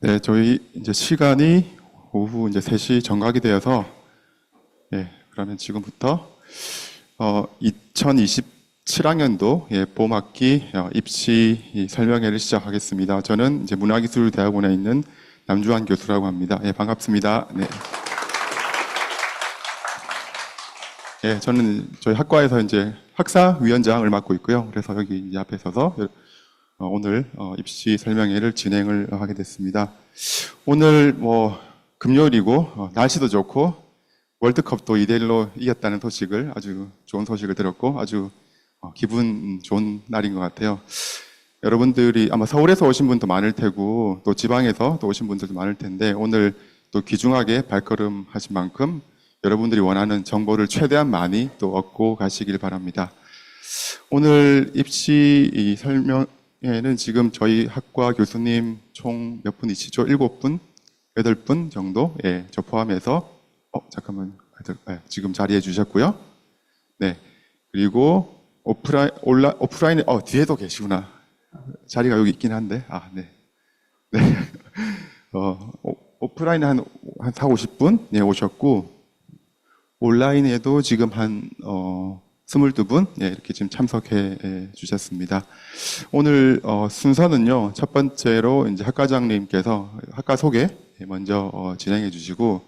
네, 저희 이제 시간이 오후 이제 3시 정각이 되어서, 그러면 지금부터 2027학년도 봄학기 입시 설명회를 시작하겠습니다. 저는 이제 문화기술대학원에 있는 남주환 교수라고 합니다. 반갑습니다. 네. 저는 저희 학과에서 이제 학사위원장을 맡고 있고요. 그래서 여기 이제 앞에 서서 오늘 입시 설명회를 진행을 하게 됐습니다. 오늘 금요일이고 날씨도 좋고 월드컵도 2대1로 이겼다는 소식을 아주 좋은 소식을 들었고 아주 기분 좋은 날인 것 같아요. 여러분들이 아마 서울에서 오신 분도 많을 테고 또 지방에서 또 오신 분들도 많을 텐데 오늘 또 귀중하게 발걸음 하신 만큼 여러분들이 원하는 정보를 최대한 많이 또 얻고 가시길 바랍니다. 오늘 입시 설명회는 지금 저희 학과 교수님 총 몇 분이시죠? 7분? 8분 정도? 저 포함해서 잠깐만 지금 자리해 주셨고요. 네. 그리고 오프라인에 뒤에도 계시구나. 자리가 여기 있긴 한데. 네. 네. 오프라인에 한 4, 50분 오셨고 온라인에도 지금 한 22분 이렇게 지금 참석해 주셨습니다. 오늘 순서는요. 첫 번째로 이제 학과장님께서 학과 소개 먼저 진행해 주시고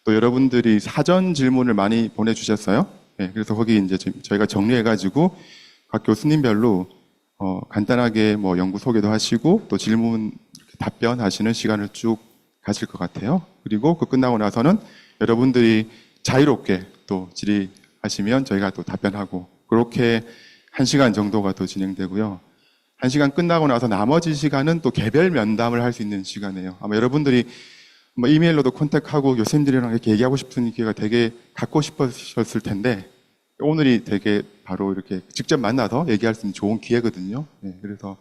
또 여러분들이 사전 질문을 많이 보내 주셨어요. 그래서 거기 이제 저희가 정리해 가지고 각 교수님별로 간단하게 연구 소개도 하시고 또 질문 답변하시는 시간을 쭉 가실 것 같아요. 그리고 그 끝나고 나서는 여러분들이 자유롭게 또 질의하시면 저희가 또 답변하고 그렇게 1시간 정도가 또 진행되고요. 1시간 끝나고 나서 나머지 시간은 또 개별 면담을 할 수 있는 시간이에요. 아마 여러분들이 이메일로도 컨택하고 교수님들이랑 이렇게 얘기하고 싶은 기회가 되게 갖고 싶으셨을 텐데 오늘이 되게 바로 이렇게 직접 만나서 얘기할 수 있는 좋은 기회거든요. 그래서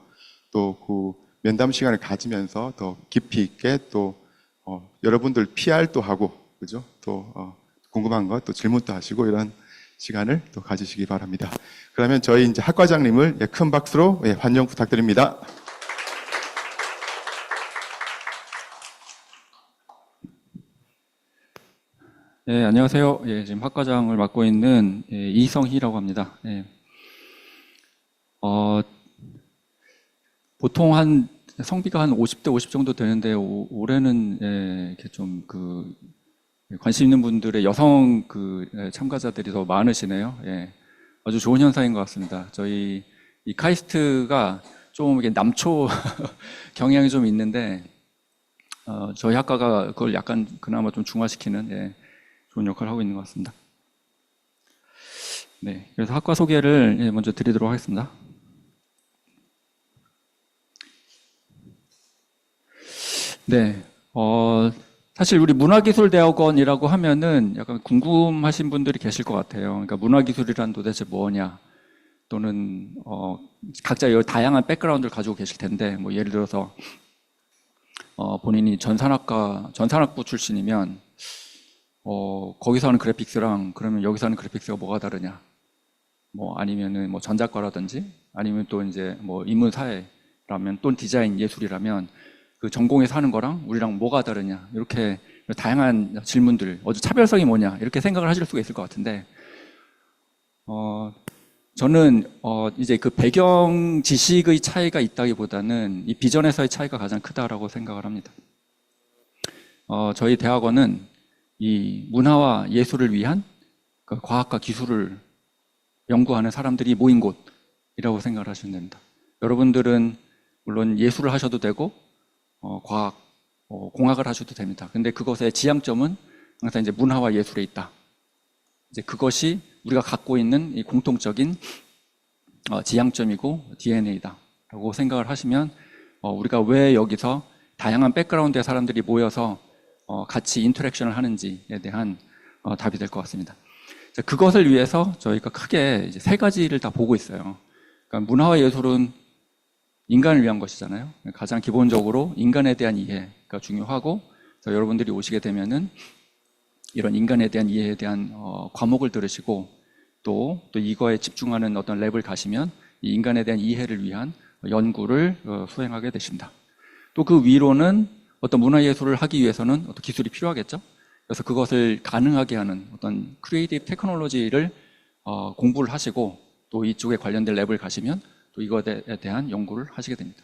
또 그 면담 시간을 가지면서 더 깊이 있게 또 여러분들 PR도 하고 그죠? 또 궁금한 것 또 질문도 하시고 이런 시간을 또 가지시기 바랍니다. 그러면 저희 이제 학과장님을 큰 박수로 환영 부탁드립니다. 안녕하세요. 지금 학과장을 맡고 있는 이성희라고 합니다. 보통 성비가 한 50대 50 정도 되는데 올해는 이렇게 좀 관심 있는 분들의 여성 참가자들이 더 많으시네요. 아주 좋은 현상인 것 같습니다. 저희 이 카이스트가 좀 이게 남초 경향이 좀 있는데 저희 학과가 그걸 약간 그나마 좀 중화시키는 좋은 역할을 하고 있는 것 같습니다. 네, 그래서 학과 소개를 먼저 드리도록 하겠습니다. 네, 사실 우리 문화기술대학원이라고 하면은 약간 궁금하신 분들이 계실 것 같아요. 그러니까 문화기술이란 도대체 뭐냐, 또는 각자 여러 다양한 백그라운드를 가지고 계실 텐데, 예를 들어서 본인이 전산학부 출신이면 거기서 하는 그래픽스랑 그러면 여기서 하는 그래픽스가 뭐가 다르냐? 아니면은 전자과라든지 아니면 또 이제 인문사회라면 또는 디자인 예술이라면 그 전공에서 하는 거랑 우리랑 뭐가 다르냐? 이렇게 다양한 질문들, 차별성이 뭐냐? 이렇게 생각을 하실 수가 있을 것 같은데 저는 이제 그 배경 지식의 차이가 있다기보다는 이 비전에서의 차이가 가장 크다라고 생각을 합니다. 저희 대학원은 이 문화와 예술을 위한 과학과 기술을 연구하는 사람들이 모인 곳이라고 생각을 하시면 됩니다. 여러분들은 물론 예술을 하셔도 되고 과학, 공학을 하셔도 됩니다. 근데 그것의 지향점은 항상 이제 문화와 예술에 있다. 이제 그것이 우리가 갖고 있는 이 공통적인 지향점이고 DNA다라고 생각을 하시면 우리가 왜 여기서 다양한 백그라운드의 사람들이 모여서 같이 인터랙션을 하는지에 대한 답이 될 것 같습니다. 그것을 위해서 저희가 크게 이제 3가지를 다 보고 있어요. 그러니까 문화와 예술은 인간을 위한 것이잖아요. 가장 기본적으로 인간에 대한 이해가 중요하고 여러분들이 오시게 되면은 이런 인간에 대한 이해에 대한 과목을 들으시고 또 이거에 집중하는 어떤 랩을 가시면 이 인간에 대한 이해를 위한 연구를 수행하게 되십니다. 또 그 위로는 어떤 문화예술을 하기 위해서는 어떤 기술이 필요하겠죠. 그래서 그것을 가능하게 하는 어떤 크리에이티브 테크놀로지를 공부를 하시고 또 이쪽에 관련된 랩을 가시면 또 이것에 대한 연구를 하시게 됩니다.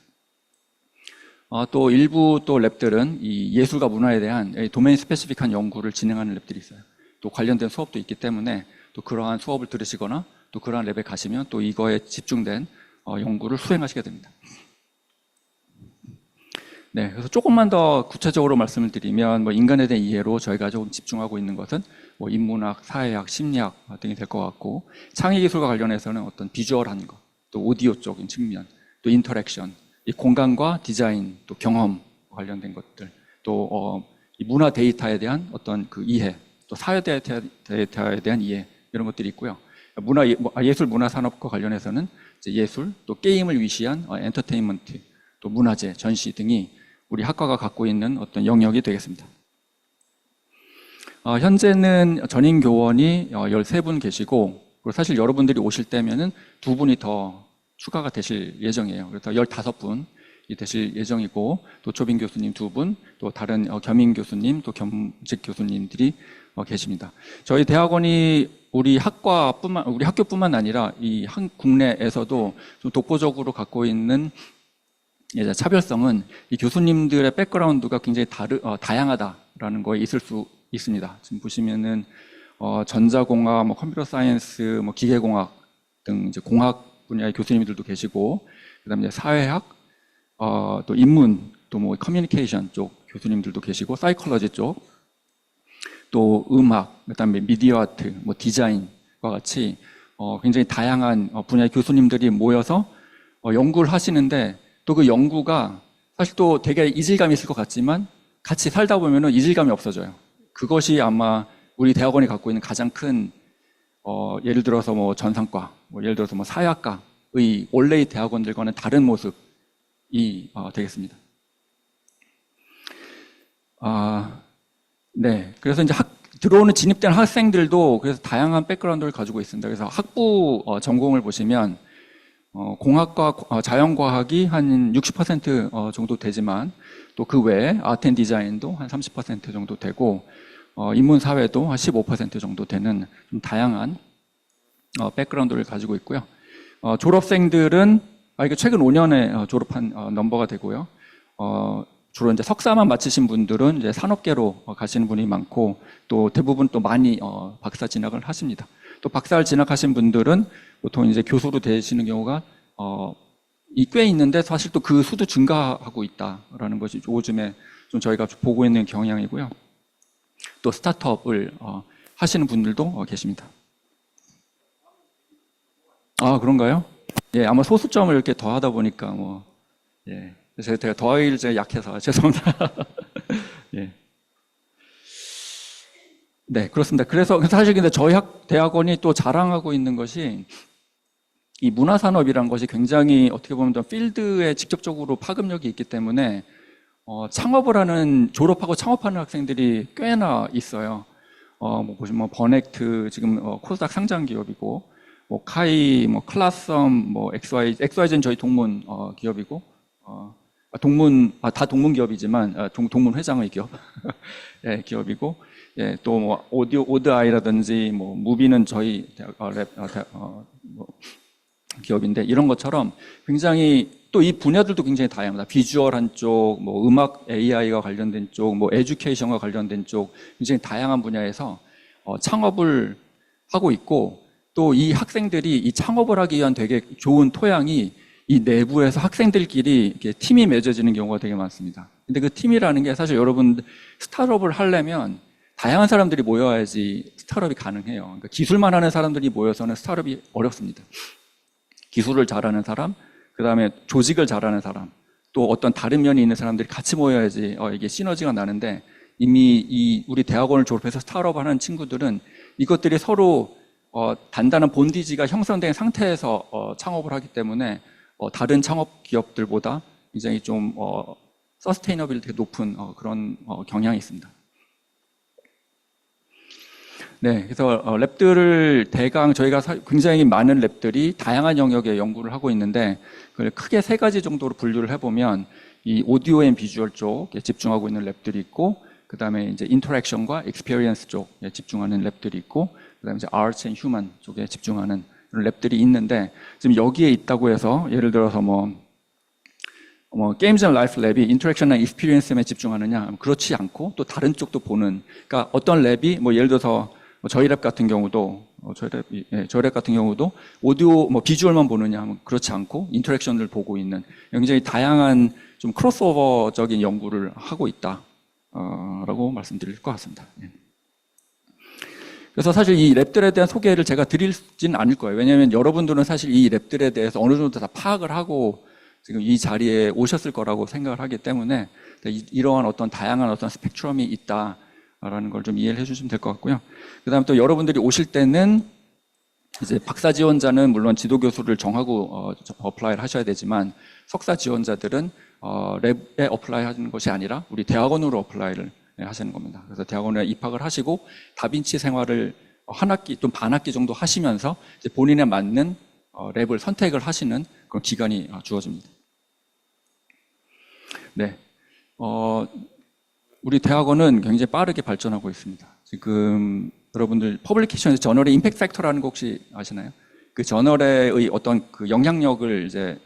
또 일부 또 랩들은 이 예술과 문화에 대한 도메인 스페시픽한 연구를 진행하는 랩들이 있어요. 또 관련된 수업도 있기 때문에 또 그러한 수업을 들으시거나 또 그러한 랩에 가시면 또 이거에 집중된 연구를 수행하시게 됩니다. 네, 그래서 조금만 더 구체적으로 말씀을 드리면 뭐 인간에 대한 이해로 저희가 조금 집중하고 있는 것은 뭐 인문학, 사회학, 심리학 등이 될 것 같고, 창의기술과 관련해서는 어떤 비주얼한 것, 또 오디오 쪽인 측면, 또 인터랙션, 이 공간과 디자인, 또 경험 관련된 것들, 또 이 문화 데이터에 대한 어떤 그 이해, 또 사회 데이터에 대한 이해, 이런 것들이 있고요. 예술 문화산업과 관련해서는 이제 예술, 또 게임을 위시한 엔터테인먼트, 또 문화재, 전시 등이 우리 학과가 갖고 있는 어떤 영역이 되겠습니다. 현재는 전임 교원이 13분 계시고, 그리고 사실 여러분들이 오실 때면은 2분이 더 추가가 되실 예정이에요. 그래서 15분이 되실 예정이고, 또 조빈 교수님 2분, 또 다른 겸임 교수님, 또 겸직 교수님들이 계십니다. 저희 대학원이 우리 학교뿐만 아니라 이 국내에서도 좀 독보적으로 갖고 있는 차별성은 이 교수님들의 백그라운드가 굉장히 다양하다라는 거에 있을 수 있습니다. 지금 보시면은 전자공학, 뭐 컴퓨터 사이언스, 뭐 기계공학 등 이제 공학 분야의 교수님들도 계시고, 그다음에 이제 사회학, 또 인문, 또 뭐 커뮤니케이션 쪽 교수님들도 계시고, 사이콜로지 쪽, 또 음악, 그다음에 미디어 아트, 뭐 디자인과 같이 굉장히 다양한 분야의 교수님들이 모여서 연구를 하시는데, 또 그 연구가 사실 또 되게 이질감이 있을 것 같지만 같이 살다 보면은 이질감이 없어져요. 그것이 아마 우리 대학원이 갖고 있는 가장 큰 예를 들어서 뭐 전산과, 뭐 예를 들어서 뭐 사회학과의 원래의 대학원들과는 다른 모습이 되겠습니다. 네, 그래서 이제 들어오는 진입된 학생들도 그래서 다양한 백그라운드를 가지고 있습니다. 그래서 학부 전공을 보시면 공학과, 자연과학이 한 60% 정도 되지만 또 그 외에 아트 앤 디자인도 한 30% 정도 되고, 인문사회도 한 15% 정도 되는 좀 다양한 백그라운드를 가지고 있고요. 졸업생들은 이게 최근 5년에 졸업한 넘버가 되고요. 주로 이제 석사만 마치신 분들은 이제 산업계로 가시는 분이 많고, 또 대부분 또 많이 박사 진학을 하십니다. 또 박사를 진학하신 분들은 보통 이제 교수로 되시는 경우가 꽤 있는데, 사실 또 그 수도 증가하고 있다라는 것이 요즘에 좀 저희가 보고 있는 경향이고요. 또 스타트업을 하시는 분들도 계십니다. 그런가요? 예, 아마 소수점을 이렇게 더하다 보니까 예, 제가 더하기를 제가 약해서 죄송합니다. 예. 네, 그렇습니다. 그래서 사실 근데 저희 대학원이 또 자랑하고 있는 것이, 이 문화산업이란 것이 굉장히 어떻게 보면 좀 필드에 직접적으로 파급력이 있기 때문에 창업을 하는, 졸업하고 창업하는 학생들이 꽤나 있어요. 뭐 보시면 버넥트 지금 코스닥 상장 기업이고, 뭐 카이, 뭐 클라썸, 뭐 XYZ는 저희 동문 기업이고, 다 동문 기업이지만 동문 회장의 기업, 예, 기업이고, 예, 또 뭐 오드아이라든지 뭐 무비는 저희 기업인데, 이런 것처럼 굉장히 또 이 분야들도 굉장히 다양합니다. 비주얼한 쪽, 뭐 음악 AI가 관련된 쪽, 뭐 에듀케이션과 관련된 쪽, 굉장히 다양한 분야에서 창업을 하고 있고, 또 이 학생들이 이 창업을 하기 위한 되게 좋은 토양이 이 내부에서 학생들끼리 이렇게 팀이 맺어지는 경우가 되게 많습니다. 근데 그 팀이라는 게 사실 여러분 스타트업을 하려면 다양한 사람들이 모여야지 스타트업이 가능해요. 그러니까 기술만 하는 사람들이 모여서는 스타트업이 어렵습니다. 기술을 잘하는 사람, 그 다음에 조직을 잘하는 사람, 또 어떤 다른 면이 있는 사람들이 같이 모여야지 이게 시너지가 나는데, 이미 우리 대학원을 졸업해서 스타트업 하는 친구들은 이것들이 서로 단단한 본디지가 형성된 상태에서 창업을 하기 때문에 다른 창업 기업들보다 굉장히 좀 서스테이너빌리티가 높은 그런 경향이 있습니다. 네, 그래서 랩들을 대강 저희가 굉장히 많은 랩들이 다양한 영역의 연구를 하고 있는데, 그걸 크게 3가지 정도로 분류를 해보면, 이 오디오 앤 비주얼 쪽에 집중하고 있는 랩들이 있고, 그 다음에 이제 인터랙션과 익스피리언스 쪽에 집중하는 랩들이 있고, 그 다음에 이제 아트스 앤 휴먼 쪽에 집중하는 그런 랩들이 있는데, 지금 여기에 있다고 해서 예를 들어서 게임즈 앤 라이프 랩이 인터랙션이나 익스피리언스에 집중하느냐? 그렇지 않고 또 다른 쪽도 보는, 그러니까 어떤 랩이 예를 들어서 저희 랩 같은 경우도 저희 랩 같은 경우도 오디오 비주얼만 보느냐 하면 그렇지 않고 인터랙션을 보고 있는 굉장히 다양한 좀 크로스오버적인 연구를 하고 있다 라고 말씀드릴 것 같습니다. 그래서 사실 이 랩들에 대한 소개를 제가 드리진 않을 거예요. 왜냐하면 여러분들은 사실 이 랩들에 대해서 어느 정도 다 파악을 하고 지금 이 자리에 오셨을 거라고 생각을 하기 때문에 이러한 어떤 다양한 어떤 스펙트럼이 있다라는 걸 좀 이해를 해주시면 될 것 같고요. 그 다음에 또 여러분들이 오실 때는 이제 박사 지원자는 물론 지도 교수를 정하고 어플라이를 하셔야 되지만 석사 지원자들은 랩에 어플라이 하는 것이 아니라 우리 대학원으로 어플라이를 하시는 겁니다. 그래서 대학원에 입학을 하시고 다빈치 생활을 한 학기 좀 반 학기 정도 하시면서 이제 본인에 맞는 랩을 선택을 하시는 그런 기간이 주어집니다. 네, 우리 대학원은 굉장히 빠르게 발전하고 있습니다. 지금 여러분들 퍼블리케이션에서 저널의 임팩트 팩터라는 거 혹시 아시나요? 그 저널의 어떤 그 영향력을 이제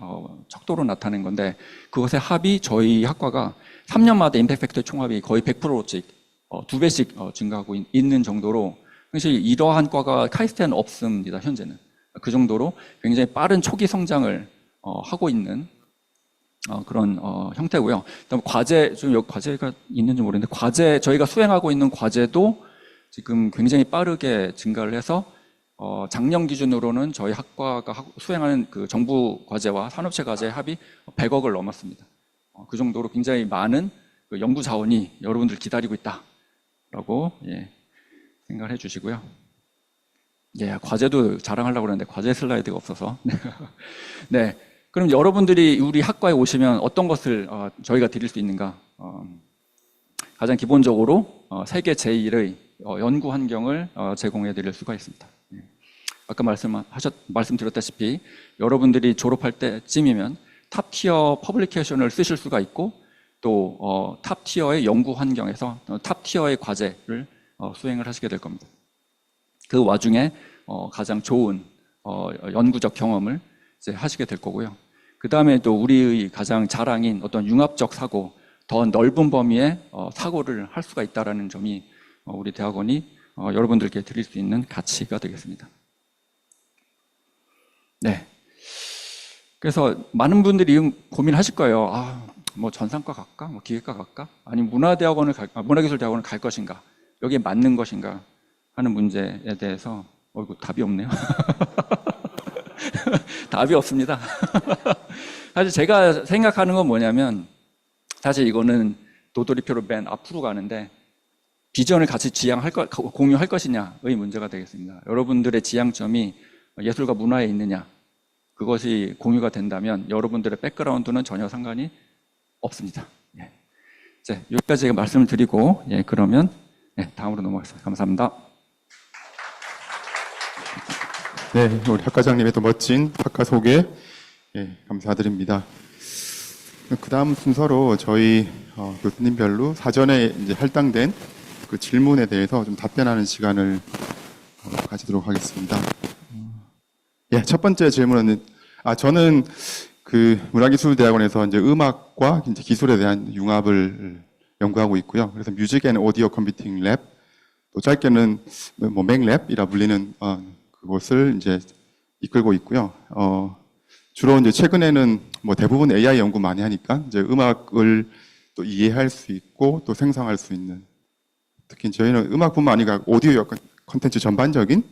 척도로 나타낸 건데 그것의 합이 저희 학과가 3년마다 임팩트 팩터의 총합이 거의 100%씩 2배씩 증가하고 있는 정도로 사실 이러한 과가 카이스트에는 없습니다. 현재는 그 정도로 굉장히 빠른 초기 성장을 하고 있는 그런 형태고요. 그다음 과제 좀 여기 과제가 있는지 모르겠는데 저희가 수행하고 있는 과제도 지금 굉장히 빠르게 증가를 해서 작년 기준으로는 저희 학과가 수행하는 그 정부 과제와 산업체 과제의 합이 100억을 넘었습니다. 그 정도로 굉장히 많은 그 연구 자원이 여러분들 기다리고 있다라고 생각을 해주시고요. 과제도 자랑하려고 그랬는데 과제 슬라이드가 없어서. 네, 그럼 여러분들이 우리 학과에 오시면 어떤 것을 저희가 드릴 수 있는가? 가장 기본적으로 세계 제1의 연구 환경을 제공해 드릴 수가 있습니다. 아까 말씀드렸다시피 여러분들이 졸업할 때쯤이면 탑티어 퍼블리케이션을 쓰실 수가 있고 또 탑티어의 연구 환경에서 탑티어의 과제를 수행을 하시게 될 겁니다. 그 와중에 가장 좋은 연구적 경험을 이제 하시게 될 거고요. 그 다음에 또 우리의 가장 자랑인 어떤 융합적 사고, 더 넓은 범위의 사고를 할 수가 있다는 점이 우리 대학원이 여러분들께 드릴 수 있는 가치가 되겠습니다. 네. 그래서 많은 분들이 고민하실 거예요. 전산과 갈까? 기계과 갈까? 아니면 문화기술대학원을 갈 것인가? 여기에 맞는 것인가? 하는 문제에 대해서 이거 답이 없네요. 답이 없습니다. 사실 제가 생각하는 건 뭐냐면 사실 이거는 도돌이표로 맨 앞으로 가는데 비전을 같이 공유할 것이냐의 문제가 되겠습니다. 여러분들의 지향점이 예술과 문화에 있느냐 그것이 공유가 된다면 여러분들의 백그라운드는 전혀 상관이 없습니다. 이제 여기까지 제가 말씀을 드리고 그러면 다음으로 넘어가겠습니다. 감사합니다. 네, 우리 학과장님의 또 멋진 학과 소개 감사드립니다. 그 다음 순서로 저희 교수님별로 사전에 이제 할당된 그 질문에 대해서 좀 답변하는 시간을 가지도록 하겠습니다. 첫 번째 질문은 저는 그 문화기술대학원에서 이제 음악과 이제 기술에 대한 융합을 연구하고 있고요. 그래서 뮤직 앤 오디오 컴퓨팅 랩, 또 짧게는 맥랩이라 불리는 그것을 이제 이끌고 있고요. 주로 이제 최근에는 대부분 AI 연구 많이 하니까 이제 음악을 또 이해할 수 있고 또 생성할 수 있는, 특히 저희는 음악뿐만 아니라 오디오 콘텐츠 전반적인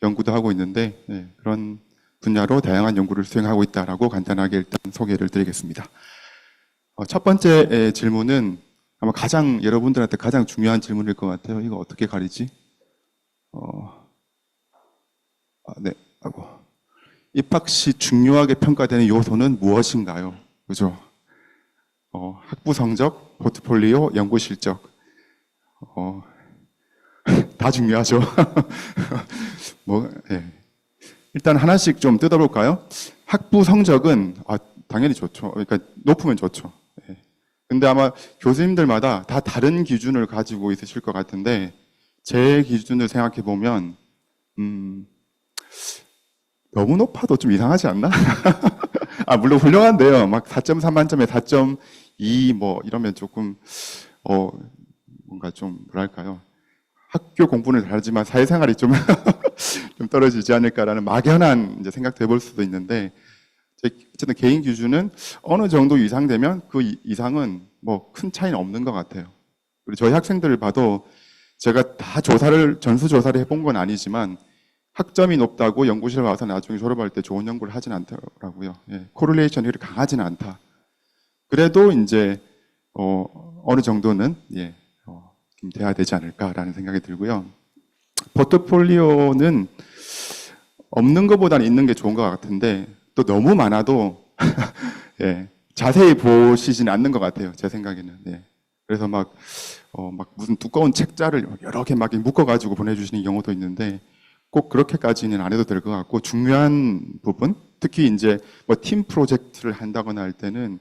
연구도 하고 있는데 그런 분야로 다양한 연구를 수행하고 있다라고 간단하게 일단 소개를 드리겠습니다. 첫 번째 질문은 아마 여러분들한테 가장 중요한 질문일 것 같아요. 이거 어떻게 가리지? 입학 시 중요하게 평가되는 요소는 무엇인가요? 그죠? 학부 성적, 포트폴리오, 연구 실적. 다 중요하죠. 일단 하나씩 좀 뜯어볼까요? 학부 성적은 당연히 좋죠. 그러니까 높으면 좋죠. 근데 아마 교수님들마다 다 다른 기준을 가지고 있으실 것 같은데, 제 기준을 생각해 보면, 너무 높아도 좀 이상하지 않나? 아, 물론 훌륭한데요. 막 4.3 만점에 4.2 뭐 이러면 조금, 뭔가 좀, 뭐랄까요. 학교 공부는 잘하지만 사회생활이 좀, 좀 떨어지지 않을까라는 막연한 이제 생각도 해볼 수도 있는데, 어쨌든 개인 기준은 어느 정도 이상 되면 그 이상은 뭐 큰 차이는 없는 것 같아요. 그리고 저희 학생들을 봐도 제가 다 전수 조사를 해본 건 아니지만 학점이 높다고 연구실 와서 나중에 졸업할 때 좋은 연구를 하진 않더라고요. 예, 코릴레이션이 그렇게 강하지는 않다. 그래도 이제 어느 정도는 좀 돼야 되지 않을까라는 생각이 들고요. 포트폴리오는 없는 것보다는 있는 게 좋은 것 같은데 또 너무 많아도 예, 자세히 보시진 않는 것 같아요. 제 생각에는. 예. 그래서 막 무슨 두꺼운 책자를 여러 개 막 묶어가지고 보내주시는 경우도 있는데 꼭 그렇게까지는 안 해도 될 것 같고 중요한 부분, 특히 이제 뭐 팀 프로젝트를 한다거나 할 때는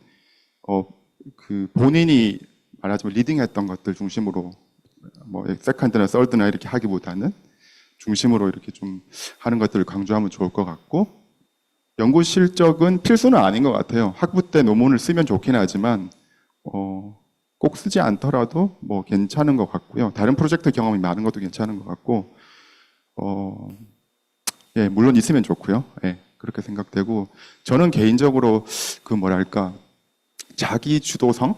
그 본인이 말하자면 리딩했던 것들 중심으로 뭐 세컨드나 썰드나 이렇게 하기보다는 중심으로 이렇게 좀 하는 것들을 강조하면 좋을 것 같고 연구 실적은 필수는 아닌 것 같아요. 학부 때 논문을 쓰면 좋긴 하지만 꼭 쓰지 않더라도 뭐 괜찮은 것 같고요. 다른 프로젝트 경험이 많은 것도 괜찮은 것 같고 예, 물론 있으면 좋고요. 예, 그렇게 생각되고 저는 개인적으로 그 뭐랄까 자기 주도성,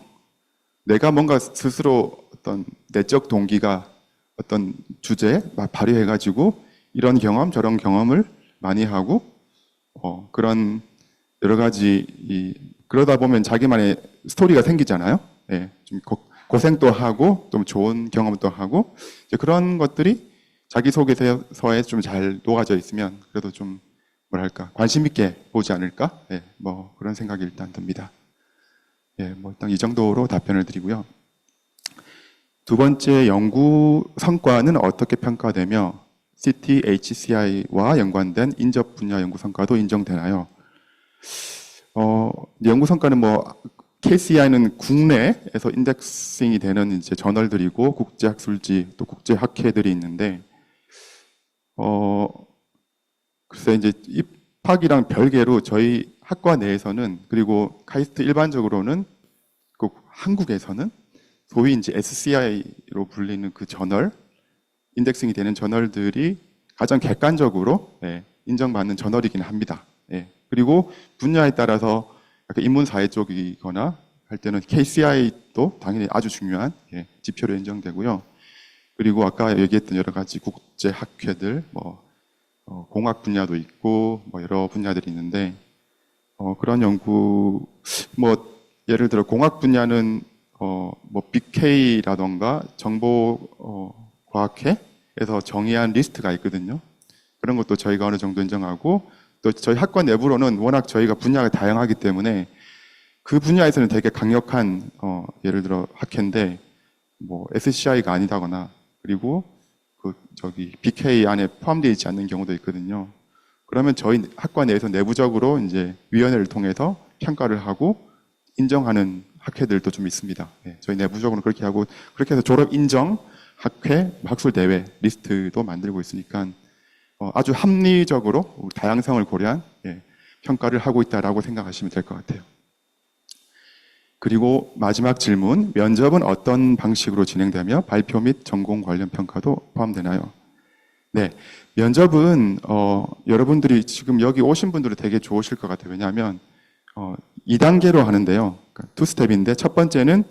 내가 뭔가 스스로 어떤 내적 동기가 어떤 주제에 발휘해가지고 이런 경험 저런 경험을 많이 하고 그런 여러 가지 그러다 보면 자기만의 스토리가 생기잖아요. 예, 좀 고생도 하고 좀 좋은 경험도 하고 이제 그런 것들이 자기소개서에 좀 잘 녹아져 있으면 그래도 좀 뭐랄까 관심 있게 보지 않을까? 예, 뭐 그런 생각이 일단 듭니다. 예, 뭐 일단 이 정도로 답변을 드리고요. 두 번째 연구 성과는 어떻게 평가되며 CT-HCI와 연관된 인접 분야 연구 성과도 인정되나요? 연구 성과는 뭐 KCI는 국내에서 인덱싱이 되는 이제 저널들이고 국제학술지 또 국제학회들이 있는데 글쎄 이제 입학이랑 별개로 저희 학과 내에서는 그리고 카이스트 일반적으로는 그 한국에서는 소위 이제 SCI로 불리는 그 저널 인덱싱이 되는 저널들이 가장 객관적으로 인정받는 저널이긴 합니다. 예. 그리고 분야에 따라서 약간 인문사회 쪽이거나 할 때는 KCI도 당연히 아주 중요한 지표로 인정되고요. 그리고 아까 얘기했던 여러 가지 국제학회들, 뭐 공학 분야도 있고 뭐 여러 분야들이 있는데 그런 연구 뭐 예를 들어 공학 분야는 뭐 BK라던가 정보과학회에서 정의한 리스트가 있거든요. 그런 것도 저희가 어느 정도 인정하고 또 저희 학과 내부로는 워낙 저희가 분야가 다양하기 때문에 그 분야에서는 되게 강력한 예를 들어 학회인데 뭐 SCI가 아니다거나 그리고 그 저기 BK 안에 포함되어 있지 않는 경우도 있거든요. 그러면 저희 학과 내에서 내부적으로 이제 위원회를 통해서 평가를 하고 인정하는 학회들도 좀 있습니다. 저희 내부적으로 그렇게 하고 그렇게 해서 졸업 인정 학회 학술 대회 리스트도 만들고 있으니까 아주 합리적으로 다양성을 고려한 평가를 하고 있다라고 생각하시면 될 것 같아요. 그리고 마지막 질문, 면접은 어떤 방식으로 진행되며 발표 및 전공 관련 평가도 포함되나요? 네, 면접은 여러분들이 지금 여기 오신 분들은 되게 좋으실 것 같아요. 왜냐하면 2단계로 하는데요. 그러니까 2스텝인데 첫 번째는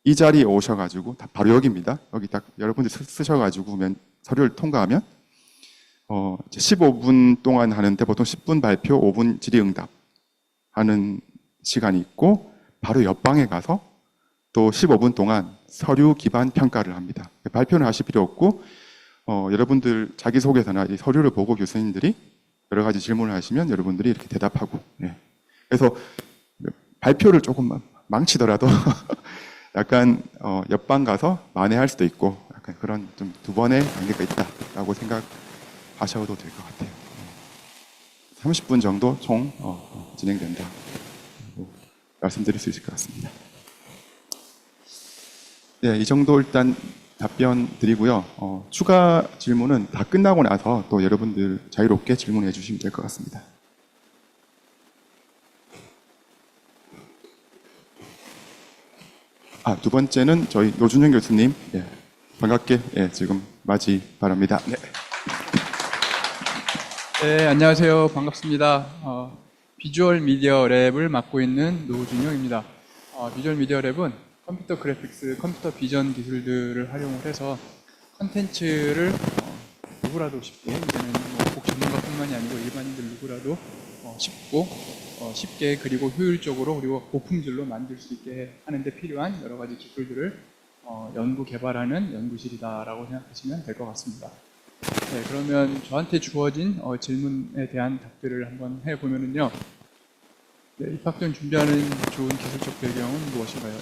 이 자리에 오셔가지고 바로 여기입니다. 여기 딱 여러분들이 쓰셔가지고 서류를 통과하면 15분 동안 하는데 보통 10분 발표, 5분 질의응답 하는 시간이 있고 바로 옆방에 가서 또 15분 동안 서류 기반 평가를 합니다. 발표는 하실 필요 없고 여러분들 자기소개서나 이 서류를 보고 교수님들이 여러 가지 질문을 하시면 여러분들이 이렇게 대답하고 그래서 발표를 조금 망치더라도 약간 옆방 가서 만회할 수도 있고 약간 그런 좀 두 번의 단계가 있다라고 생각하셔도 될 것 같아요. 30분 정도 총 진행된다. 말씀드릴 수 있을 것 같습니다. 네, 이 정도 일단 답변 드리고요. 추가 질문은 다 끝나고 나서 또 여러분들 자유롭게 질문해 주시면 될 것 같습니다. 두 번째는 저희 노준현 교수님, 예, 반갑게 지금 맞이 바랍니다. 네. 네, 안녕하세요. 반갑습니다. 비주얼 미디어 랩을 맡고 있는 노준영입니다. 비주얼 미디어 랩은 컴퓨터 그래픽스, 컴퓨터 비전 기술들을 활용을 해서 컨텐츠를 누구라도 쉽게, 이제는 꼭 전문가뿐만이 아니고 일반인들 누구라도 쉽게 그리고 효율적으로 그리고 고품질로 만들 수 있게 하는 데 필요한 여러 가지 기술들을 연구 개발하는 연구실이다라고 생각하시면 될 것 같습니다. 네, 그러면 저한테 주어진 질문에 대한 답들을 한번 해보면은요. 네, 입학전 준비하는 좋은 기술적 배경은 무엇인가요?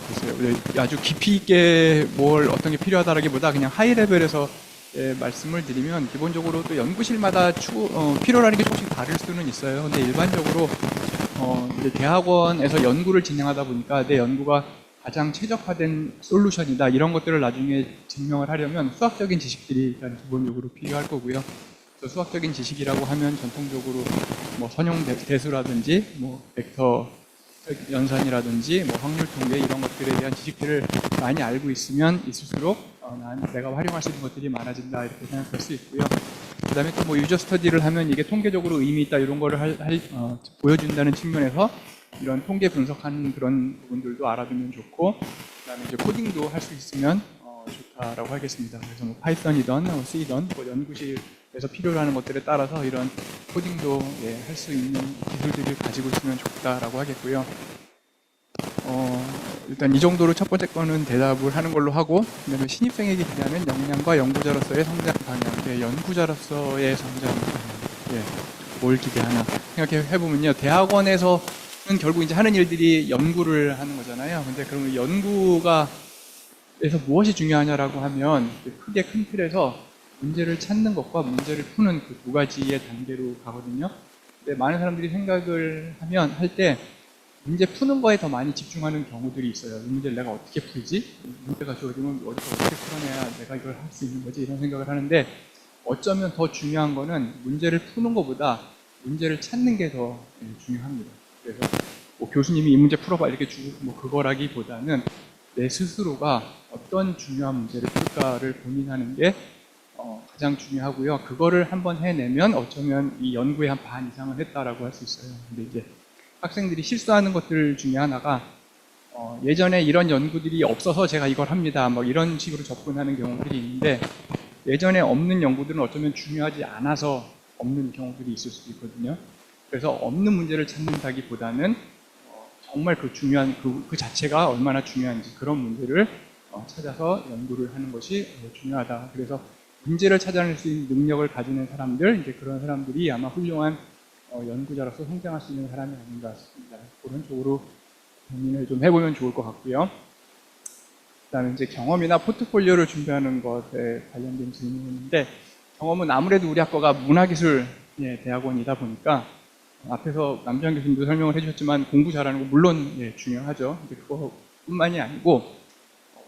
글쎄요. 네, 아주 깊이 있게 어떤 게 필요하다라기보다 그냥 하이 레벨에서 말씀을 드리면 기본적으로 또 연구실마다 필요로 하는 게 조금씩 다를 수는 있어요. 근데 일반적으로 이제 대학원에서 연구를 진행하다 보니까 내 연구가 가장 최적화된 솔루션이다. 이런 것들을 나중에 증명을 하려면 수학적인 지식들이 일단 기본적으로 필요할 거고요. 그래서 수학적인 지식이라고 하면 전통적으로 선형 대수라든지 벡터 연산이라든지 확률 통계 이런 것들에 대한 지식들을 많이 알고 있으면 있을수록 내가 활용할 수 있는 것들이 많아진다 이렇게 생각할 수 있고요. 그 다음에 또 유저 스터디를 하면 이게 통계적으로 의미 있다 이런 거를 보여준다는 측면에서 이런 통계 분석하는 그런 부분들도 알아두면 좋고, 그 다음에 이제 코딩도 할 수 있으면 좋다라고 하겠습니다. 그래서 파이썬이든 C든 연구실에서 필요로 하는 것들에 따라서 이런 코딩도 할 수 있는 기술들을 가지고 있으면 좋다라고 하겠고요. 일단 이 정도로 첫 번째 거는 대답을 하는 걸로 하고, 그다음에 신입생에게 기대하는 역량과 연구자로서의 성장 방향, 연구자로서의 성장 방향, 뭘 기대하나 생각해보면요. 대학원에서는 결국 이제 하는 일들이 연구를 하는 거잖아요. 근데 그러면 연구가 에서 무엇이 중요하냐라고 하면 크게 큰 틀에서 문제를 찾는 것과 문제를 푸는 그 두 가지의 단계로 가거든요. 근데 많은 사람들이 생각을 할 때 문제 푸는 거에 더 많이 집중하는 경우들이 있어요. 이 문제를 내가 어떻게 풀지? 문제가 주어지면 어디서 어떻게 풀어내야 내가 이걸 할 수 있는 거지? 이런 생각을 하는데, 어쩌면 더 중요한 거는 문제를 푸는 것보다 문제를 찾는 게 더 중요합니다. 그래서 교수님이 이 문제 풀어봐 이렇게 주고 그거라기보다는 내 스스로가 어떤 중요한 문제를 풀까를 고민하는 게 가장 중요하고요. 그거를 한번 해내면 어쩌면 이 연구의 한 반 이상은 했다라고 할 수 있어요. 근데 이제 학생들이 실수하는 것들 중에 하나가 예전에 이런 연구들이 없어서 제가 이걸 합니다. 이런 식으로 접근하는 경우들이 있는데, 예전에 없는 연구들은 어쩌면 중요하지 않아서 없는 경우들이 있을 수도 있거든요. 그래서 없는 문제를 찾는다기보다는 정말 그 중요한 그 자체가 얼마나 중요한지 그런 문제를 찾아서 연구를 하는 것이 중요하다. 그래서 문제를 찾아낼 수 있는 능력을 가지는 사람들, 이제 그런 사람들이 아마 훌륭한 연구자로서 성장할 수 있는 사람이 아닌가 싶습니다. 그런 쪽으로 고민을 좀 해보면 좋을 것 같고요. 그다음에 이제 경험이나 포트폴리오를 준비하는 것에 관련된 질문인데, 경험은 아무래도 우리 학과가 문화기술 대학원이다 보니까 앞에서 남주환 교수님도 설명을 해주셨지만 공부 잘하는 거 물론 중요하죠. 근데 그거뿐만이 아니고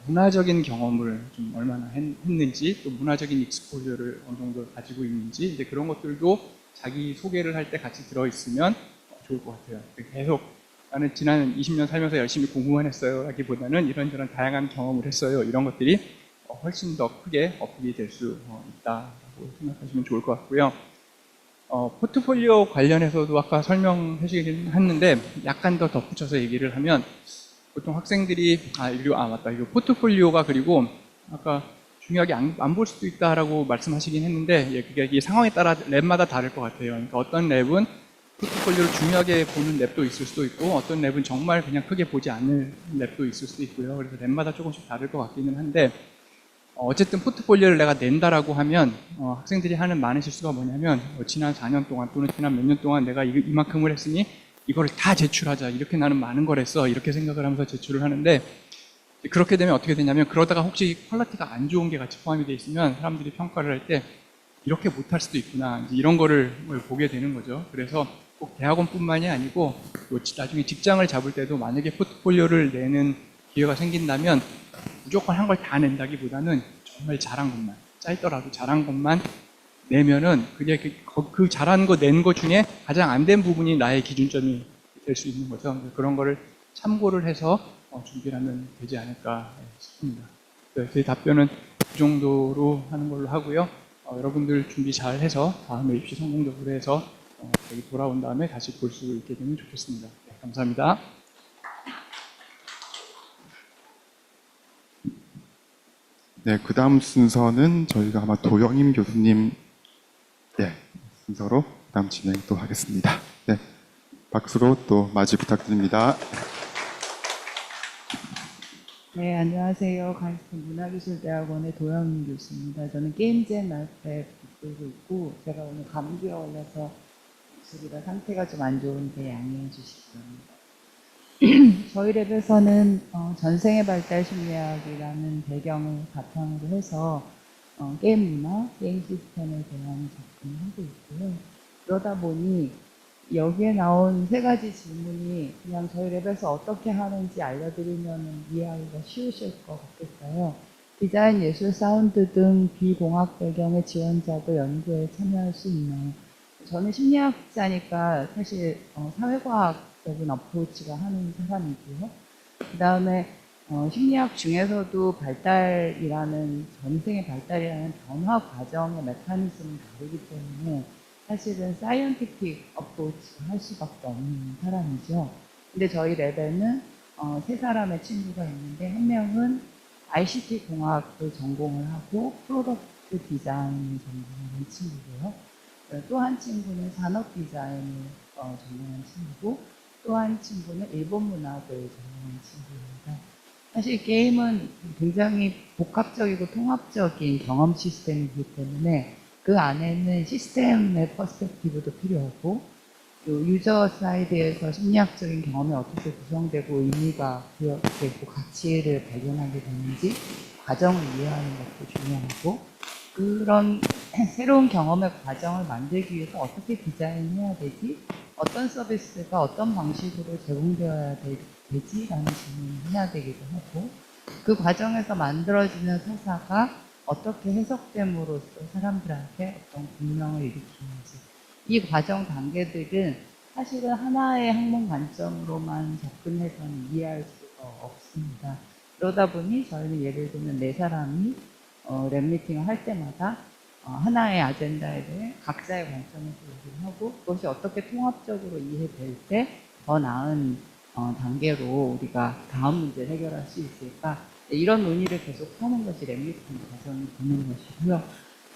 문화적인 경험을 좀 얼마나 했는지, 또 문화적인 익스포저를 어느 정도 가지고 있는지, 이제 그런 것들도 자기 소개를 할 때 같이 들어있으면 좋을 것 같아요. 계속 나는 지난 20년 살면서 열심히 공부만 했어요 라기보다는 이런저런 다양한 경험을 했어요. 이런 것들이 훨씬 더 크게 어필이 될 수 있다고 생각하시면 좋을 것 같고요. 포트폴리오 관련해서도 아까 설명해주긴 했는데, 약간 더 덧붙여서 얘기를 하면, 보통 학생들이 맞다, 이거 포트폴리오가, 그리고 아까 중요하게 안 볼 수도 있다라고 말씀하시긴 했는데, 그게 이 상황에 따라 랩마다 다를 것 같아요. 그러니까 어떤 랩은 포트폴리오를 중요하게 보는 랩도 있을 수도 있고, 어떤 랩은 정말 그냥 크게 보지 않는 랩도 있을 수도 있고요. 그래서 랩마다 조금씩 다를 것 같기는 한데, 어쨌든 포트폴리오를 내가 낸다라고 하면 학생들이 하는 많은 실수가 뭐냐면, 지난 4년 동안 또는 지난 몇 년 동안 내가 이만큼을 했으니 이거를 다 제출하자, 이렇게 나는 많은 걸 했어, 이렇게 생각을 하면서 제출을 하는데, 그렇게 되면 어떻게 되냐면, 그러다가 혹시 퀄리티가 안 좋은 게 같이 포함이 되어 있으면 사람들이 평가를 할 때 이렇게 못할 수도 있구나, 이런 거를 보게 되는 거죠. 그래서 꼭 대학원뿐만이 아니고 나중에 직장을 잡을 때도 만약에 포트폴리오를 내는 기회가 생긴다면 무조건 한 걸 다 낸다기보다는 정말 잘한 것만, 짧더라도 잘한 것만 내면은 그게 그 잘한 거 낸 것 중에 가장 안 된 부분이 나의 기준점이 될 수 있는 거죠. 그런 거를 참고를 해서 준비를 하면 되지 않을까 싶습니다. 제 답변은 그 정도로 하는 걸로 하고요. 여러분들 준비 잘 해서 다음에 입시 성공적으로 해서 여기 돌아온 다음에 다시 볼 수 있게 되면 좋겠습니다. 네, 감사합니다. 네, 그 다음 순서는 저희가 아마 도영임 교수님 네, 순서로 다음 진행 또 하겠습니다. 네, 박수로 또 맞이 부탁드립니다. 네, 안녕하세요. 강스톤 문화기술대학원의 도영민 교수입니다. 저는 게임젠 말패 붙들고 있고, 제가 오늘 감기에 걸려서 목소리가 상태가 좀 안 좋은데 양해해 주시기 바랍니다. 저희 랩에서는 전생의 발달 심리학이라는 배경을 바탕으로 해서 게임 문화, 게임 시스템에 대한 접근을 하고 있고요. 그러다 보니 여기에 나온 세 가지 질문이 그냥 저희 랩에서 어떻게 하는지 알려드리면 이해하기가 쉬우실 것 같겠어요. 디자인, 예술, 사운드 등 비공학 배경의 지원자도 연구에 참여할 수 있나요? 저는 심리학자니까 사실 사회과학적인 어프로치가 하는 사람이고요. 그 다음에 심리학 중에서도 발달이라는 전생의 발달이라는 변화 과정의 메커니즘은 다르기 때문에 사실은 사이언티픽 어프로치를 할 수밖에 없는 사람이죠. 근데 저희 랩에는 세 사람의 친구가 있는데 한 명은 ICT 공학을 전공을 하고 프로덕트 디자인을 전공하는 친구고요. 또 한 친구는 산업 디자인을 전공한 친구고 또 한 친구는 일본 문학을 전공한 친구입니다. 사실 게임은 굉장히 복합적이고 통합적인 경험 시스템이기 때문에 그 안에는 시스템의 퍼스펙티브도 필요하고 또 유저 사이드에서 심리학적인 경험이 어떻게 구성되고 의미가 부여되고 가치를 발견하게 되는지 과정을 이해하는 것도 중요하고 그런 새로운 경험의 과정을 만들기 위해서 어떻게 디자인해야 되지? 어떤 서비스가 어떤 방식으로 제공되어야 되지라는 질문을 해야 되기도 하고 그 과정에서 만들어지는 서사가 어떻게 해석됨으로써 사람들한테 어떤 공명을 일으키는지 이 과정 단계들은 사실은 하나의 학문 관점으로만 접근해서는 이해할 수가 없습니다. 그러다 보니 저희는 예를 들면 네 사람이 랩 미팅을 할 때마다 하나의 아젠다에 대해 각자의 관점에서 얘기를 하고 그것이 어떻게 통합적으로 이해될 때 더 나은 단계로 우리가 다음 문제를 해결할 수 있을까 이런 논의를 계속하는 것이 랩 미팅 과정이 되는 것이고요.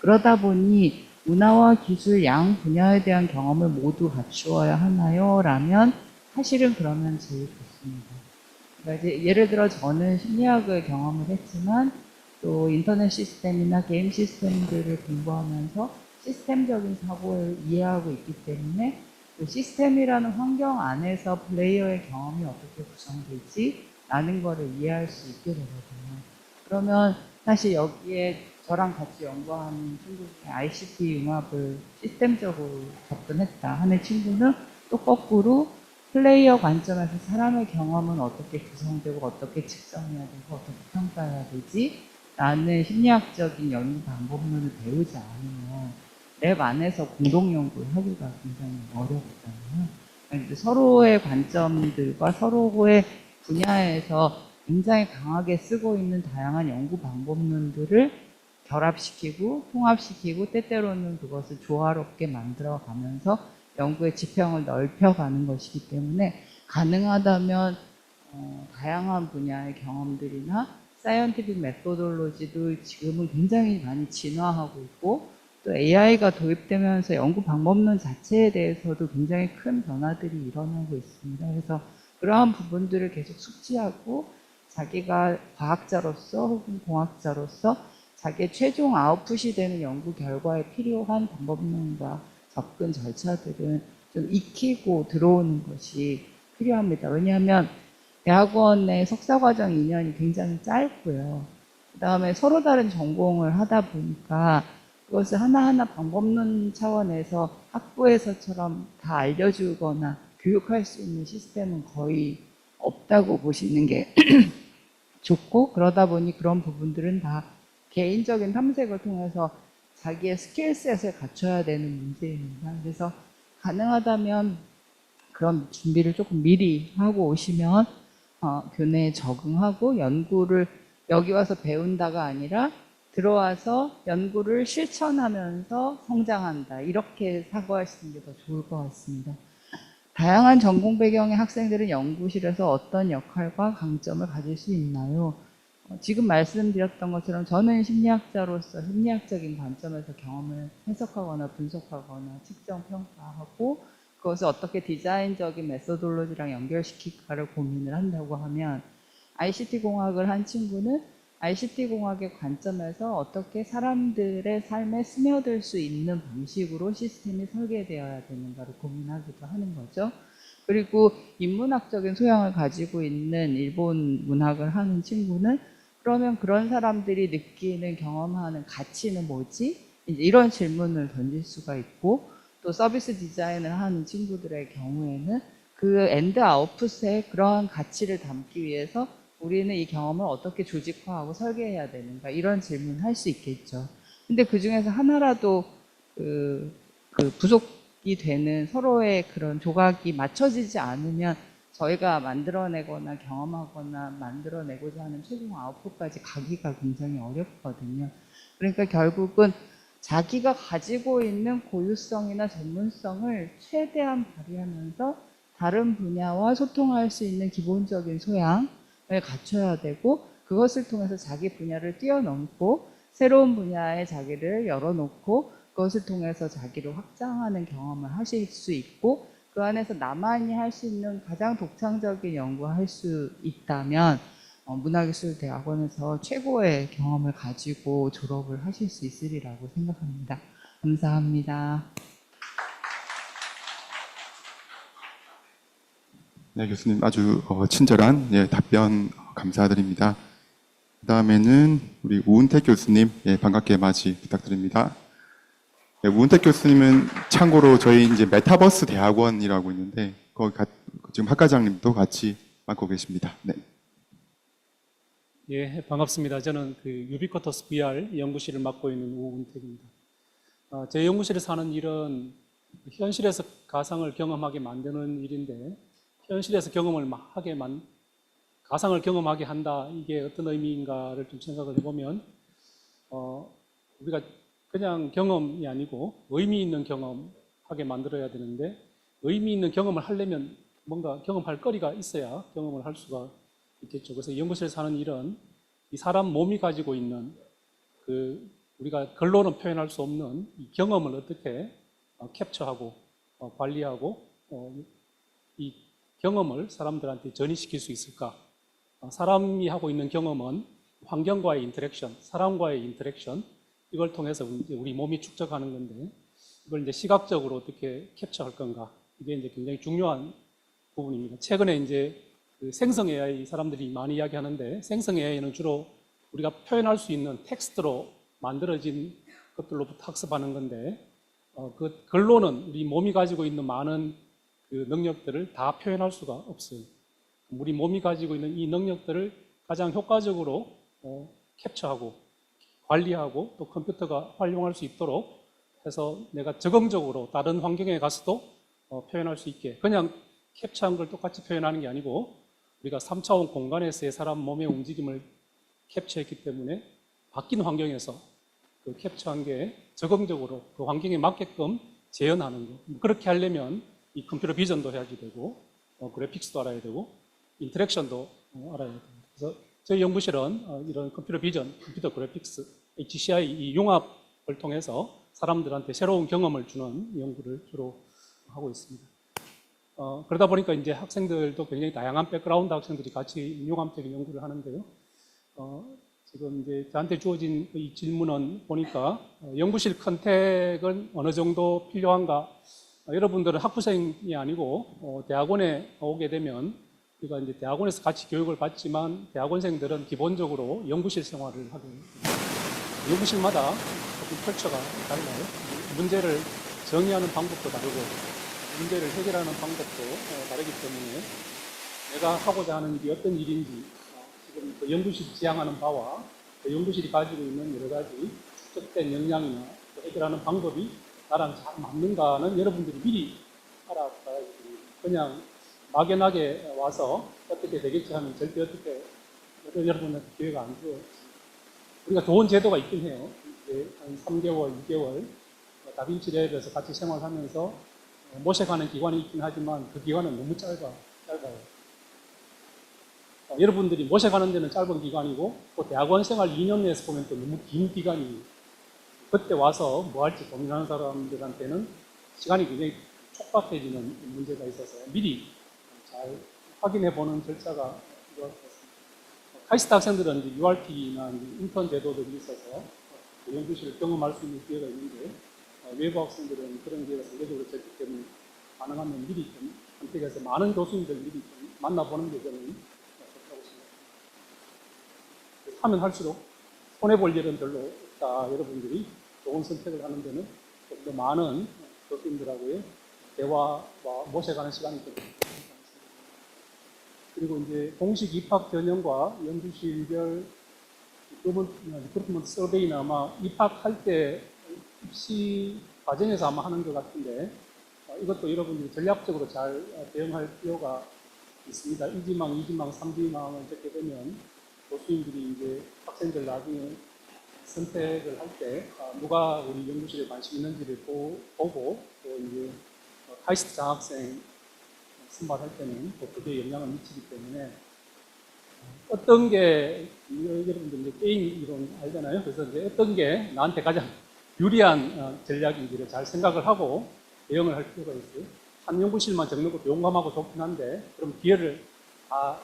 그러다 보니 문화와 기술 양 분야에 대한 경험을 모두 갖추어야 하나요? 라면 사실은 그러면 제일 좋습니다. 그러니까 이제 예를 들어 저는 심리학을 경험을 했지만 또 인터넷 시스템이나 게임 시스템들을 공부하면서 시스템적인 사고를 이해하고 있기 때문에 그 시스템이라는 환경 안에서 플레이어의 경험이 어떻게 구성될지 라는 거를 이해할 수 있게 되거든요. 그러면 사실 여기에 저랑 같이 연구하는 친구 중에 ICT 융합을 시스템적으로 접근했다 하는 친구는 또 거꾸로 플레이어 관점에서 사람의 경험은 어떻게 구성되고 어떻게 측정해야 되고 어떻게 평가해야 되지? 라는 심리학적인 연구 방법론을 배우지 않으면 랩 안에서 공동 연구를 하기가 굉장히 어렵잖아요. 서로의 관점들과 서로의 분야에서 굉장히 강하게 쓰고 있는 다양한 연구 방법론들을 결합시키고 통합시키고 때때로는 그것을 조화롭게 만들어가면서 연구의 지평을 넓혀가는 것이기 때문에 가능하다면 다양한 분야의 경험들이나 사이언티픽 메소돌로지도 지금은 굉장히 많이 진화하고 있고 또 AI가 도입되면서 연구 방법론 자체에 대해서도 굉장히 큰 변화들이 일어나고 있습니다. 그래서 그러한 부분들을 계속 숙지하고 자기가 과학자로서 혹은 공학자로서 자기의 최종 아웃풋이 되는 연구 결과에 필요한 방법론과 접근 절차들은 좀 익히고 들어오는 것이 필요합니다. 왜냐하면 대학원의 석사과정 2년이 굉장히 짧고요. 그 다음에 서로 다른 전공을 하다 보니까 그것을 하나하나 방법론 차원에서 학부에서처럼 다 알려주거나 교육할 수 있는 시스템은 거의 없다고 보시는 게 좋고, 그러다 보니 그런 부분들은 다 개인적인 탐색을 통해서 자기의 스킬셋을 갖춰야 되는 문제입니다. 그래서 가능하다면 그런 준비를 조금 미리 하고 오시면 교내에 적응하고 연구를 여기 와서 배운다가 아니라 들어와서 연구를 실천하면서 성장한다. 이렇게 사고하시는 게 더 좋을 것 같습니다. 다양한 전공 배경의 학생들은 연구실에서 어떤 역할과 강점을 가질 수 있나요? 지금 말씀드렸던 것처럼 저는 심리학자로서 심리학적인 관점에서 경험을 해석하거나 분석하거나 측정 평가하고 그것을 어떻게 디자인적인 메소돌로지랑 연결시킬까를 고민을 한다고 하면 ICT 공학을 한 친구는 ICT 공학의 관점에서 어떻게 사람들의 삶에 스며들 수 있는 방식으로 시스템이 설계되어야 되는가를 고민하기도 하는 거죠. 그리고 인문학적인 소양을 가지고 있는 일본 문학을 하는 친구는 그러면 그런 사람들이 느끼는 경험하는 가치는 뭐지? 이제 이런 질문을 던질 수가 있고 또 서비스 디자인을 하는 친구들의 경우에는 그 엔드 아웃풋에 그러한 가치를 담기 위해서 우리는 이 경험을 어떻게 조직화하고 설계해야 되는가 이런 질문을 할 수 있겠죠. 근데 그 중에서 하나라도 그 부족이 되는 서로의 그런 조각이 맞춰지지 않으면 저희가 만들어내거나 경험하거나 만들어내고자 하는 최종 아웃풋까지 가기가 굉장히 어렵거든요. 그러니까 결국은 자기가 가지고 있는 고유성이나 전문성을 최대한 발휘하면서 다른 분야와 소통할 수 있는 기본적인 소양을 갖춰야 되고 그것을 통해서 자기 분야를 뛰어넘고 새로운 분야에 자기를 열어놓고 그것을 통해서 자기를 확장하는 경험을 하실 수 있고 그 안에서 나만이 할 수 있는 가장 독창적인 연구를 할 수 있다면 문화기술대학원에서 최고의 경험을 가지고 졸업을 하실 수 있으리라고 생각합니다. 감사합니다. 네, 교수님 아주 친절한 답변 감사드립니다. 그 다음에는 우리 우은택 교수님 반갑게 맞이 부탁드립니다. 네, 우은택 교수님은 참고로 저희 이제 메타버스 대학원이라고 있는데 거기 지금 학과장님도 같이 맡고 계십니다. 네. 예, 반갑습니다. 저는 그 유비쿼터스 VR 연구실을 맡고 있는 우은택입니다. 제 연구실에서 하는 일은 현실에서 가상을 경험하게 만드는 일인데 현실에서 가상을 경험하게 한다. 이게 어떤 의미인가를 좀 생각을 해보면 우리가 그냥 경험이 아니고 의미 있는 경험하게 만들어야 되는데 의미 있는 경험을 하려면 뭔가 경험할 거리가 있어야 경험을 할 수가 있겠죠. 그래서 연구실에서 하는 일은 이 사람 몸이 가지고 있는 우리가 글로는 표현할 수 없는 이 경험을 어떻게 캡처하고 관리하고 이 경험을 사람들한테 전이시킬 수 있을까? 사람이 하고 있는 경험은 환경과의 인터랙션, 사람과의 인터랙션 이걸 통해서 이제 우리 몸이 축적하는 건데 이걸 이제 시각적으로 어떻게 캡처할 건가? 이게 이제 굉장히 중요한 부분입니다. 최근에 이제 생성 AI 사람들이 많이 이야기하는데 생성 AI는 주로 우리가 표현할 수 있는 텍스트로 만들어진 것들로부터 학습하는 건데 그 글로는 우리 몸이 가지고 있는 많은 그 능력들을 다 표현할 수가 없어요. 우리 몸이 가지고 있는 이 능력들을 가장 효과적으로 캡처하고 관리하고 또 컴퓨터가 활용할 수 있도록 해서 내가 적응적으로 다른 환경에 가서도 표현할 수 있게 그냥 캡처한 걸 똑같이 표현하는 게 아니고 우리가 3차원 공간에서의 사람 몸의 움직임을 캡처했기 때문에 바뀐 환경에서 그 캡처한 게 적응적으로 그 환경에 맞게끔 재현하는 거. 그렇게 하려면 이 컴퓨터 비전도 해야지 되고 그래픽스도 알아야 되고 인터랙션도 알아야 됩니다. 그래서 저희 연구실은 이런 컴퓨터 비전, 컴퓨터 그래픽스, HCI 이 융합을 통해서 사람들한테 새로운 경험을 주는 연구를 주로 하고 있습니다. 그러다 보니까 이제 학생들도 굉장히 다양한 백그라운드 학생들이 같이 융합적인 연구를 하는데요. 지금 이제 저한테 주어진 이 질문은 보니까 연구실 컨택은 어느 정도 필요한가? 여러분들은 학부생이 아니고 대학원에 오게 되면 우리가 이제 대학원에서 같이 교육을 받지만 대학원생들은 기본적으로 연구실 생활을 하게 됩니다. 연구실마다 조금 컬처가 달라요. 문제를 정의하는 방법도 다르고 문제를 해결하는 방법도 다르기 때문에 내가 하고자 하는 일이 어떤 일인지 지금 그 연구실이 지향하는 바와 그 연구실이 가지고 있는 여러 가지 축적된 역량이나 또 해결하는 방법이 나랑 잘 맞는가는 여러분들이 미리 알아봐야 됩니다. 그냥 막연하게 와서 어떻게 되겠지 하면 절대 어떻게 여러분한테 기회가 안 줘요. 우리가 좋은 제도가 있긴 해요. 이제 한 3개월, 6개월 다빈치 랩에서 같이 생활하면서 모셔가는 기관이 있긴 하지만 그 기간은 너무 짧아요. 여러분들이 모셔가는 데는 짧은 기간이고 또 대학원 생활 2년 내에서 보면 또 너무 긴 기간이 그때 와서 뭐 할지 고민하는 사람들한테는 시간이 굉장히 촉박해지는 문제가 있어서 미리 잘 확인해 보는 절차가 필요하겠습니다. 카이스트 학생들은 이제 URT나 인턴 제도들이 있어서 그 연구실을 경험할 수 있는 기회가 있는데 외부 학생들은 그런 기회가 상대적으로 적기 때문에 가능하면 미리 좀 선택해서 많은 교수님들 미리 좀 만나보는 게 저는 좋다고 생각합니다. 하면 할수록 손해볼 일은 별로 없다. 여러분들이 좋은 선택을 하는 데는 좀 더 많은 교수님들하고의 대화와 모셔가는 시간이 좀 그리고 이제 공식 입학 전형과 연구실별 리크루트먼트 서베이는 아마 입학할 때 입시 과정에서 아마 하는 것 같은데 이것도 여러분들이 전략적으로 잘 대응할 필요가 있습니다. 1지망, 2지망, 3지망을 적게 되면 교수님들이 이제 학생들 나중에 선택을 할 때 누가 우리 연구실에 관심 있는지를 보고 또 이제 카이스트 장학생 선발할 때는 또 그게 영향을 미치기 때문에 어떤 게 여러분들 이제 게임 이론 알잖아요. 그래서 이제 어떤 게 나한테 가장 유리한 전략인지를 잘 생각을 하고 대응을 할 필요가 있어요. 한 연구실만 적는 것도 용감하고 좋긴 한데 그럼 기회를 다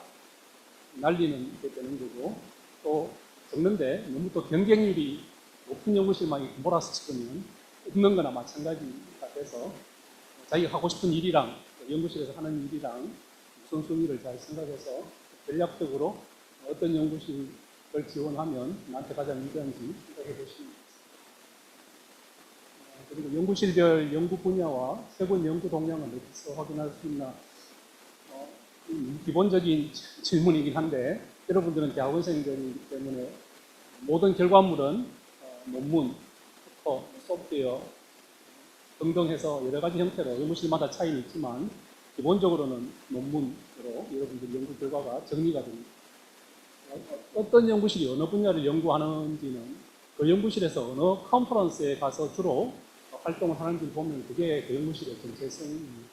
날리는 게 되는 거고 또 적는데 너무 또 경쟁률이 높은 연구실만 몰아서 찍으면 없는 거나 마찬가지가 돼서 자기가 하고 싶은 일이랑 연구실에서 하는 일이랑 우선순위를 잘 생각해서 전략적으로 어떤 연구실을 지원하면 나한테 가장 유리한지 생각해 보시면 됩니다. 그리고 연구실별 연구 분야와 세분 연구 동향을 어디서 확인할 수 있나 기본적인 질문이긴 한데 여러분들은 대학원생들이기 때문에 모든 결과물은 논문, 페퍼, 소프트웨어 등등 해서 여러 가지 형태로 연구실마다 차이는 있지만 기본적으로는 논문으로 여러분들 연구 결과가 정리가 됩니다. 어떤 연구실이 어느 분야를 연구하는지는 그 연구실에서 어느 컨퍼런스에 가서 주로 활동을 하는지를 보면 그게 그 연구실의 정체성입니다.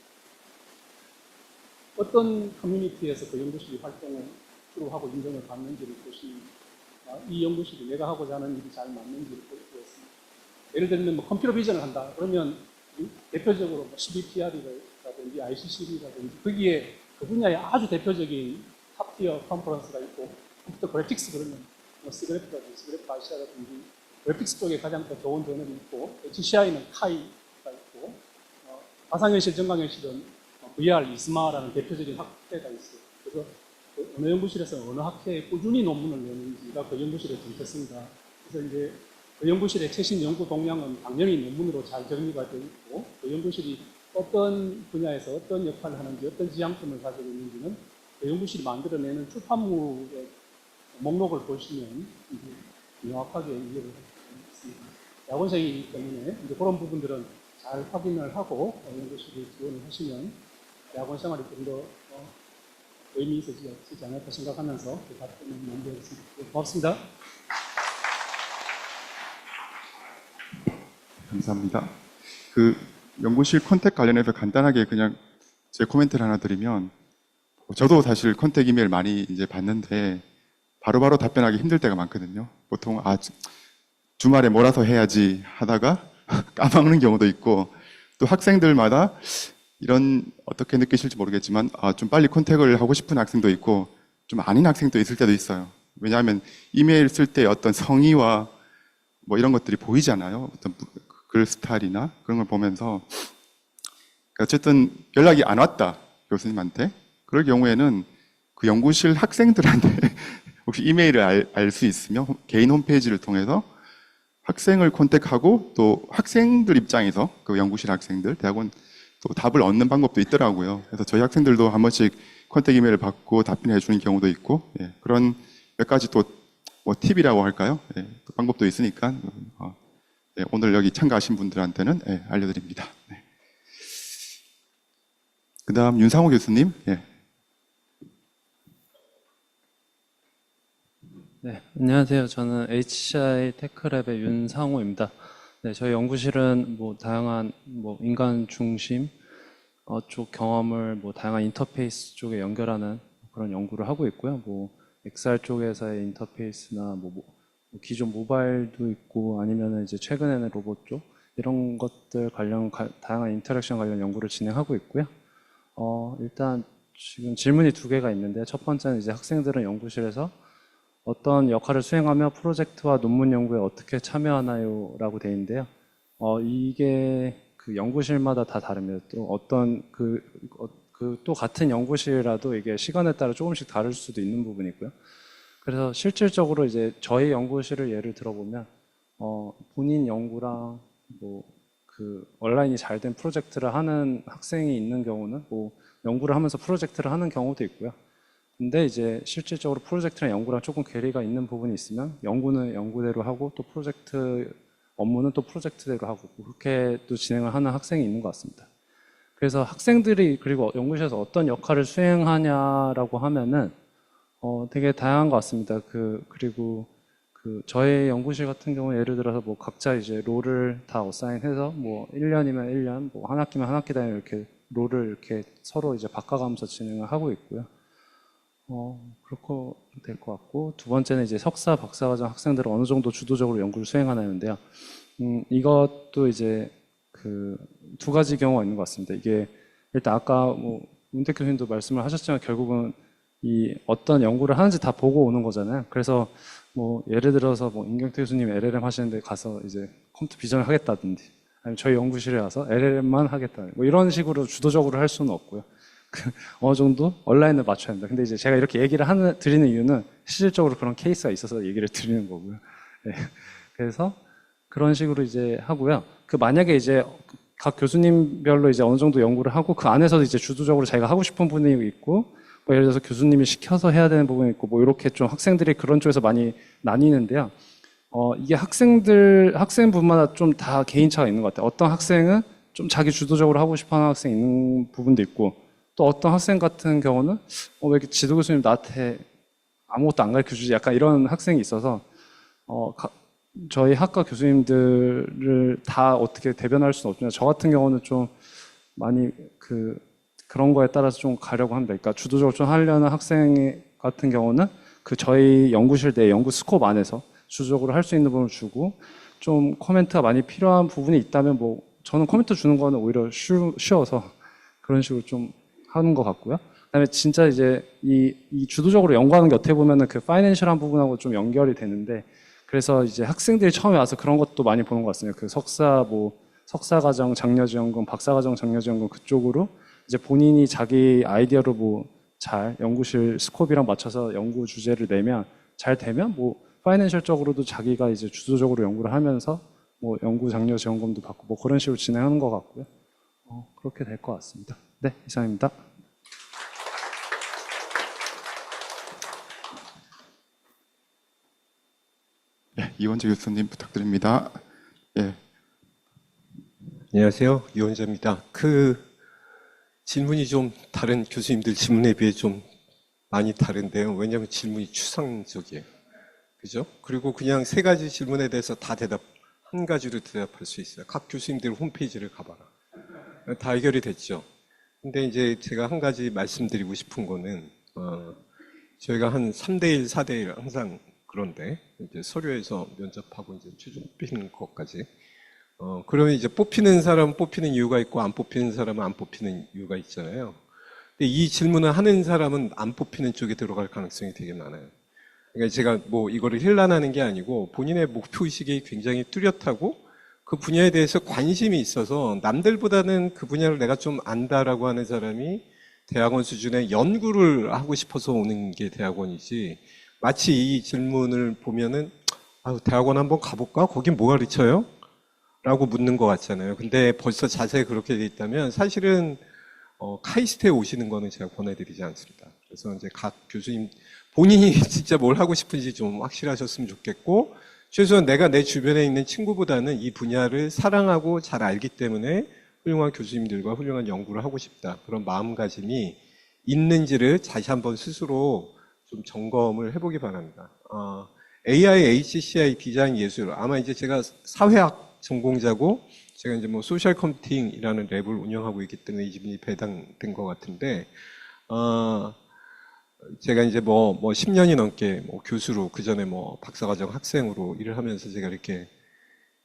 어떤 커뮤니티에서 그 연구실이 활동을 주로 하고 인정을 받는지를 보시면 이 연구실이 내가 하고자 하는 일이 잘 맞는지를 볼 수 있습니다. 예를 들면 뭐 컴퓨터 비전을 한다. 그러면 대표적으로 뭐 CBPR이라든지 ICCB라든지 거기에 그 분야의 아주 대표적인 탑티어 컨퍼런스가 있고 컴퓨터 그래픽스 그러면 뭐 시그래프라든지 시그래프 아시아라든지 그래픽스 쪽에 가장 더 좋은 저널이 있고 HCI는 카이가 있고 가상현실 증강현실은 VR 이스마라는 대표적인 학회가 있어요. 그래서 어느 연구실에서 어느 학회에 꾸준히 논문을 내는지가 그 연구실의 정체성이다. 그래서 이제 그 연구실의 최신 연구 동향은 당연히 논문으로 잘 정리가 되어 있고 그 연구실이 어떤 분야에서 어떤 역할을 하는지 어떤 지향점을 가지고 있는지는 그 연구실이 만들어내는 출판물의 목록을 보시면 이제 명확하게 이해를 할 수 있습니다. 대학원생이기 때문에 이제 그런 부분들은 잘 확인을 하고 연구실에 지원을 하시면 대학원 생활이 좀 더 의미 있어지지 않을까 생각하면서 그 답변을 남겨드리겠습니다. 고맙습니다. 감사합니다. 그 연구실 컨택 관련해서 간단하게 그냥 제 코멘트를 하나 드리면 저도 사실 컨택 이메일 많이 이제 받는데 바로바로 답변하기 힘들 때가 많거든요. 보통 주말에 몰아서 해야지 하다가 까먹는 경우도 있고 또 학생들마다 이런 어떻게 느끼실지 모르겠지만 좀 빨리 컨택을 하고 싶은 학생도 있고 좀 아닌 학생도 있을 때도 있어요. 왜냐하면 이메일 쓸 때 어떤 성의와 뭐 이런 것들이 보이잖아요. 어떤 글 스타일이나 그런 걸 보면서 어쨌든 연락이 안 왔다 교수님한테 그럴 경우에는 그 연구실 학생들한테 혹시 이메일을 알 수 있으면 개인 홈페이지를 통해서 학생을 컨택하고 또 학생들 입장에서 그 연구실 학생들 대학원 또 답을 얻는 방법도 있더라고요. 그래서 저희 학생들도 한 번씩 컨택 이메일을 받고 답변해 주는 경우도 있고 그런 몇 가지 또 뭐 팁이라고 할까요? 예, 또 방법도 있으니까 예, 오늘 여기 참가하신 분들한테는 예, 알려드립니다. 네. 그다음 윤상호 교수님. 예. 네, 안녕하세요. 저는 HCI 테크랩의 윤상호입니다. 네, 저희 연구실은 뭐 다양한 뭐 인간 중심 쪽 경험을 뭐 다양한 인터페이스 쪽에 연결하는 그런 연구를 하고 있고요. 뭐 XR 쪽에서의 인터페이스나 뭐 기존 모바일도 있고 아니면은 이제 최근에는 로봇 쪽 이런 것들 관련 다양한 인터랙션 관련 연구를 진행하고 있고요. 일단 지금 질문이 두 개가 있는데 첫 번째는 이제 학생들은 연구실에서 어떤 역할을 수행하며 프로젝트와 논문 연구에 어떻게 참여하나요? 라고 되어 있는데요. 이게 그 연구실마다 다 다릅니다. 또 어떤 또 같은 연구실이라도 이게 시간에 따라 조금씩 다를 수도 있는 부분이 있고요. 그래서 실질적으로 이제 저희 연구실을 예를 들어보면, 본인 연구랑 뭐 그 온라인이 잘 된 프로젝트를 하는 학생이 있는 경우는 뭐 연구를 하면서 프로젝트를 하는 경우도 있고요. 근데 이제 실질적으로 프로젝트랑 연구랑 조금 괴리가 있는 부분이 있으면 연구는 연구대로 하고 또 프로젝트 업무는 또 프로젝트대로 하고 그렇게 또 진행을 하는 학생이 있는 것 같습니다. 그래서 학생들이 그리고 연구실에서 어떤 역할을 수행하냐라고 하면은 되게 다양한 것 같습니다. 그리고 저희 연구실 같은 경우 예를 들어서 뭐 각자 이제 롤을 다 어사인해서 뭐 1년이면 1년, 뭐 한 학기면 한 학기 단위 이렇게 롤을 이렇게 서로 이제 바꿔가면서 진행을 하고 있고요. 그렇고 될 것 같고 두 번째는 이제 석사, 박사과정 학생들은 어느 정도 주도적으로 연구를 수행하는데요. 이것도 이제 그 두 가지 경우가 있는 것 같습니다. 이게 일단 아까 뭐 문택 교수님도 말씀을 하셨지만 결국은 이 어떤 연구를 하는지 다 보고 오는 거잖아요. 그래서 뭐 예를 들어서 뭐 임경태 교수님 LLM 하시는데 가서 이제 컴퓨터 비전을 하겠다든지 아니면 저희 연구실에 와서 LLM만 하겠다 뭐 이런 식으로 주도적으로 할 수는 없고요. 어느 정도 온라인을 맞춰야 합니다. 근데 이제 제가 이렇게 얘기를 드리는 이유는 실질적으로 그런 케이스가 있어서 얘기를 드리는 거고요. 네. 그래서 그런 식으로 이제 하고요. 만약에 이제 각 교수님별로 이제 어느 정도 연구를 하고 그 안에서도 이제 주도적으로 자기가 하고 싶은 부분이 있고 뭐 예를 들어서 교수님이 시켜서 해야 되는 부분이 있고 뭐 이렇게 좀 학생들이 그런 쪽에서 많이 나뉘는데요. 이게 학생분마다 좀 다 개인차가 있는 것 같아요. 어떤 학생은 좀 자기 주도적으로 하고 싶어 하는 학생이 있는 부분도 있고 또 어떤 학생 같은 경우는 왜 이렇게 지도 교수님 나한테 아무것도 안 가르쳐주지 약간 이런 학생이 있어서 저희 학과 교수님들을 다 어떻게 대변할 수는 없지만 저 같은 경우는 좀 많이 그런 거에 따라서 좀 가려고 합니다. 그러니까 주도적으로 좀 하려는 학생 같은 경우는 저희 연구실 내 연구 스코프 안에서 주도적으로 할 수 있는 부분을 주고 좀 코멘트가 많이 필요한 부분이 있다면 뭐 저는 코멘트 주는 거는 오히려 쉬워서 그런 식으로 좀 하는 것 같고요. 그다음에 진짜 이제 이 주도적으로 연구하는 게 어떻게 보면은 그 파이낸셜한 부분하고 좀 연결이 되는데 그래서 이제 학생들이 처음에 와서 그런 것도 많이 보는 것 같습니다. 석사과정 장려지원금, 박사과정 장려지원금 그쪽으로 이제 본인이 자기 아이디어로 뭐 잘 연구실 스코프랑 맞춰서 연구 주제를 내면 잘 되면 뭐 파이낸셜적으로도 자기가 이제 주도적으로 연구를 하면서 뭐 연구 장려 지원금도 받고 뭐 그런 식으로 진행하는 것 같고요. 그렇게 될 것 같습니다. 네, 이상입니다. 예, 이원재 교수님 부탁드립니다. 예. 안녕하세요. 이원재입니다. 질문이 좀 다른 교수님들 질문에 비해 좀 많이 다른데요. 왜냐하면 질문이 추상적이에요. 그죠? 그리고 그냥 세 가지 질문에 대해서 한 가지로 대답할 수 있어요. 각 교수님들 홈페이지를 가봐라. 다 해결이 됐죠. 근데 이제 제가 한 가지 말씀드리고 싶은 거는, 저희가 한 3대1, 4대1 항상 그런데, 이제 서류에서 면접하고 이제 최종 뽑히는 것까지. 그러면 이제 뽑히는 사람은 뽑히는 이유가 있고, 안 뽑히는 사람은 안 뽑히는 이유가 있잖아요. 근데 이 질문을 하는 사람은 안 뽑히는 쪽에 들어갈 가능성이 되게 많아요. 그러니까 제가 뭐 이거를 힐난하는 게 아니고, 본인의 목표의식이 굉장히 뚜렷하고, 그 분야에 대해서 관심이 있어서 남들보다는 그 분야를 내가 좀 안다라고 하는 사람이 대학원 수준의 연구를 하고 싶어서 오는 게 대학원이지, 마치 이 질문을 보면은 대학원 한번 가볼까? 거긴 뭐 가르쳐요? 라고 묻는 것 같잖아요. 근데 벌써 자세히 그렇게 돼 있다면 사실은 카이스트에 오시는 거는 제가 권해드리지 않습니다. 그래서 이제 각 교수님 본인이 진짜 뭘 하고 싶은지 좀 확실하셨으면 좋겠고, 최소한 내가 내 주변에 있는 친구보다는 이 분야를 사랑하고 잘 알기 때문에 훌륭한 교수님들과 훌륭한 연구를 하고 싶다. 그런 마음가짐이 있는지를 다시 한번 스스로 좀 점검을 해보기 바랍니다. AI, HCI, 디자인 예술. 아마 이제 제가 사회학 전공자고, 제가 이제 뭐 소셜 컴퓨팅이라는 랩을 운영하고 있기 때문에 이 부분이 배당된 것 같은데, 제가 이제 뭐 10년이 넘게 뭐 교수로, 그 전에 뭐 박사과정 학생으로 일을 하면서 제가 이렇게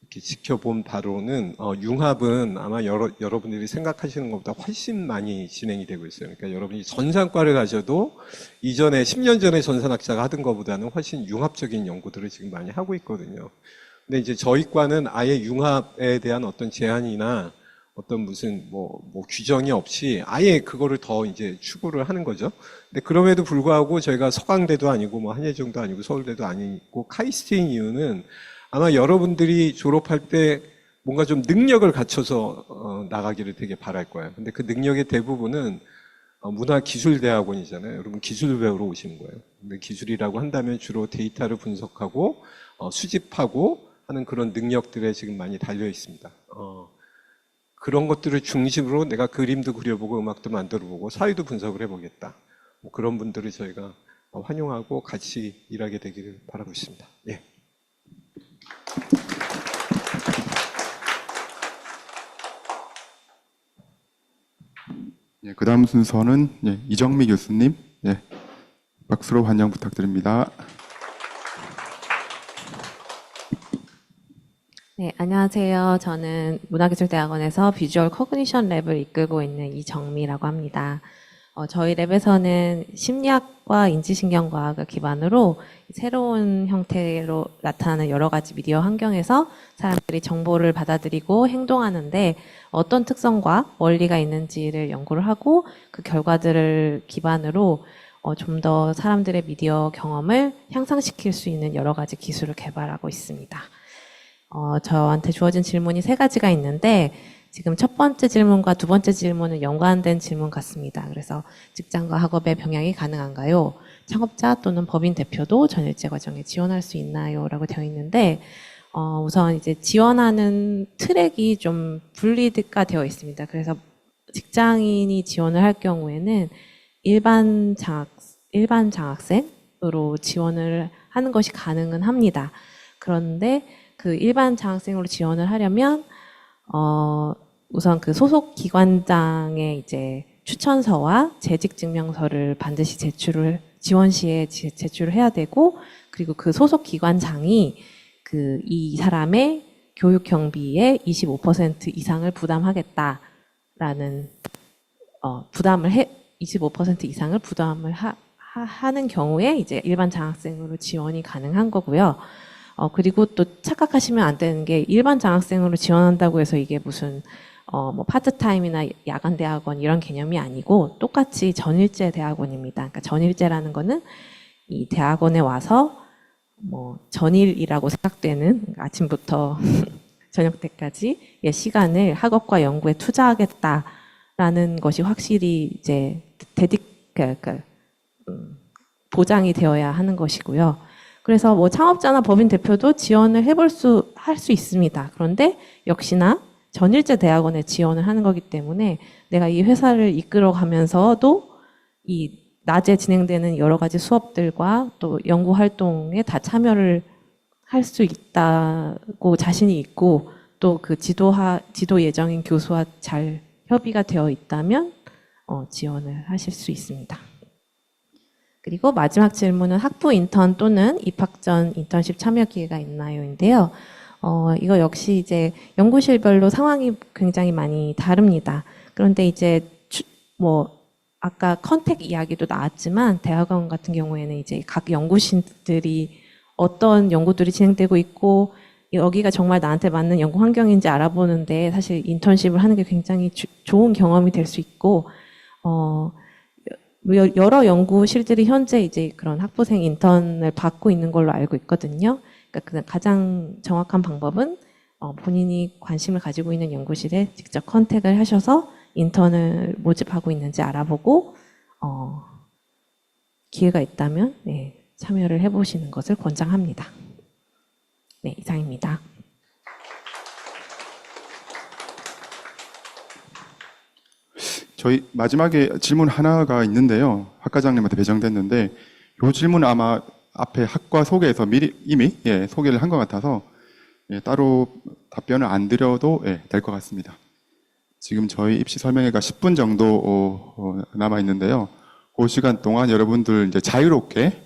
지켜본 바로는, 융합은 아마 여러분들이 생각하시는 것보다 훨씬 많이 진행이 되고 있어요. 그러니까 여러분이 전산과를 가셔도 이전에 10년 전에 전산학자가 하던 것보다는 훨씬 융합적인 연구들을 지금 많이 하고 있거든요. 근데 이제 저희 과는 아예 융합에 대한 어떤 제한이나 어떤 무슨 뭐 규정이 없이 아예 그거를 더 이제 추구를 하는 거죠. 근데 그럼에도 불구하고 저희가 서강대도 아니고 뭐 한예종도 아니고 서울대도 아니고 카이스트인 이유는 아마 여러분들이 졸업할 때 뭔가 좀 능력을 갖춰서 나가기를 되게 바랄 거예요. 근데 그 능력의 대부분은 문화기술대학원이잖아요. 여러분 기술 배우러 오시는 거예요. 근데 기술이라고 한다면 주로 데이터를 분석하고 수집하고 하는 그런 능력들에 지금 많이 달려 있습니다. 그런 것들을 중심으로 내가 그림도 그려보고 음악도 만들어보고 사회도 분석을 해보겠다. 뭐 그런 분들을 저희가 환영하고 같이 일하게 되기를 바라고 있습니다. 예. 예, 그 다음 순서는 이정미 교수님, 박수로 환영 부탁드립니다. 네, 안녕하세요. 저는 문화기술대학원에서 비주얼 코그니션 랩을 이끌고 있는 이정미라고 합니다. 저희 랩에서는 심리학과 인지신경과학을 기반으로 새로운 형태로 나타나는 여러 가지 미디어 환경에서 사람들이 정보를 받아들이고 행동하는데 어떤 특성과 원리가 있는지를 연구를 하고 그 결과들을 기반으로 좀 더 사람들의 미디어 경험을 향상시킬 수 있는 여러 가지 기술을 개발하고 있습니다. 저한테 주어진 질문이 3가지가 있는데 지금 첫 번째 질문과 두 번째 질문은 연관된 질문 같습니다. 그래서 직장과 학업의 병행이 가능한가요? 창업자 또는 법인 대표도 전일제 과정에 지원할 수 있나요? 라고 되어 있는데 우선 이제 지원하는 트랙이 좀 분리가 되어 있습니다. 그래서 직장인이 지원을 할 경우에는 일반 장학생으로 지원을 하는 것이 가능은 합니다. 그런데 그 일반 장학생으로 지원을 하려면 우선 그 소속 기관장의 이제 추천서와 재직 증명서를 반드시 지원 시에 제출을 해야 되고, 그리고 그 소속 기관장이 이 사람의 교육 경비의 25% 이상을 부담하겠다라는 25% 이상을 부담을 하는 경우에 이제 일반 장학생으로 지원이 가능한 거고요. 그리고 또 착각하시면 안 되는 게 일반 장학생으로 지원한다고 해서 이게 무슨 뭐 파트타임이나 야간 대학원 이런 개념이 아니고 똑같이 전일제 대학원입니다. 그러니까 전일제라는 거는 이 대학원에 와서 뭐 전일이라고 생각되는 아침부터 저녁 때까지의 시간을 학업과 연구에 투자하겠다라는 것이 확실히 이제 보장이 되어야 하는 것이고요. 그래서 뭐 창업자나 법인 대표도 지원을 할 수 있습니다. 그런데 역시나 전일제 대학원에 지원을 하는 거기 때문에 내가 이 회사를 이끌어 가면서도 이 낮에 진행되는 여러 가지 수업들과 또 연구 활동에 다 참여를 할 수 있다고 자신이 있고 또 그 지도 예정인 교수와 잘 협의가 되어 있다면 지원을 하실 수 있습니다. 그리고 마지막 질문은 학부 인턴 또는 입학 전 인턴십 참여 기회가 있나요?인데요. 이거 역시 이제 연구실별로 상황이 굉장히 많이 다릅니다. 그런데 이제 아까 컨택 이야기도 나왔지만 대학원 같은 경우에는 이제 각 연구실들이 어떤 연구들이 진행되고 있고 여기가 정말 나한테 맞는 연구 환경인지 알아보는데 사실 인턴십을 하는 게 굉장히 좋은 경험이 될 수 있고 여러 연구실들이 현재 이제 그런 학부생 인턴을 받고 있는 걸로 알고 있거든요. 그러니까 가장 정확한 방법은 본인이 관심을 가지고 있는 연구실에 직접 컨택을 하셔서 인턴을 모집하고 있는지 알아보고 기회가 있다면 네, 참여를 해보시는 것을 권장합니다. 네, 이상입니다. 저희 마지막에 질문 하나가 있는데요. 학과장님한테 배정됐는데 이 질문 아마 앞에 학과 소개에서 미리 이미 소개를 한 것 같아서 따로 답변을 안 드려도 될 것 같습니다. 지금 저희 입시 설명회가 10분 정도 남아 있는데요. 그 시간 동안 여러분들 이제 자유롭게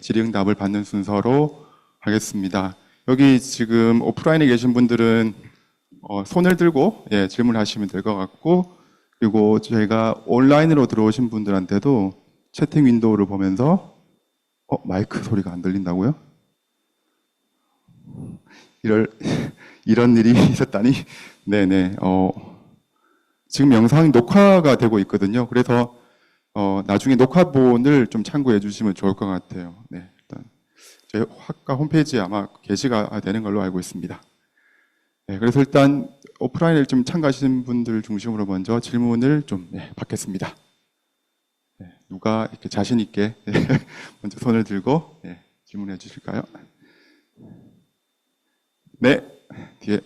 질의응답을 받는 순서로 하겠습니다. 여기 지금 오프라인에 계신 분들은 손을 들고 질문하시면 될 것 같고, 그리고 저희가 온라인으로 들어오신 분들한테도 채팅 윈도우를 보면서 마이크 소리가 안 들린다고요? 이런 일이 있었다니. 네네. 지금 영상 녹화가 되고 있거든요. 그래서 나중에 녹화본을 좀 참고해 주시면 좋을 것 같아요. 네, 일단 저희 학과 홈페이지에 아마 게시가 되는 걸로 알고 있습니다. 네, 그래서 일단 오프라인에 좀 참가하신 분들 중심으로 먼저 질문을 좀 받겠습니다. 네, 누가 이렇게 자신 있게 먼저 손을 들고 질문해 주실까요? 네, 뒤에.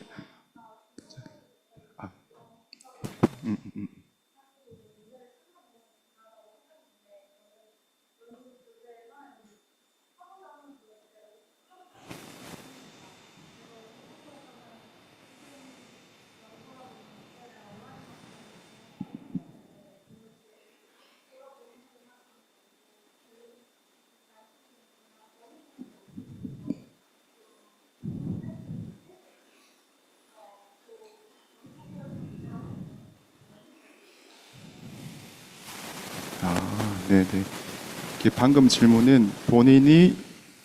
네네. 이게 방금 질문은 본인이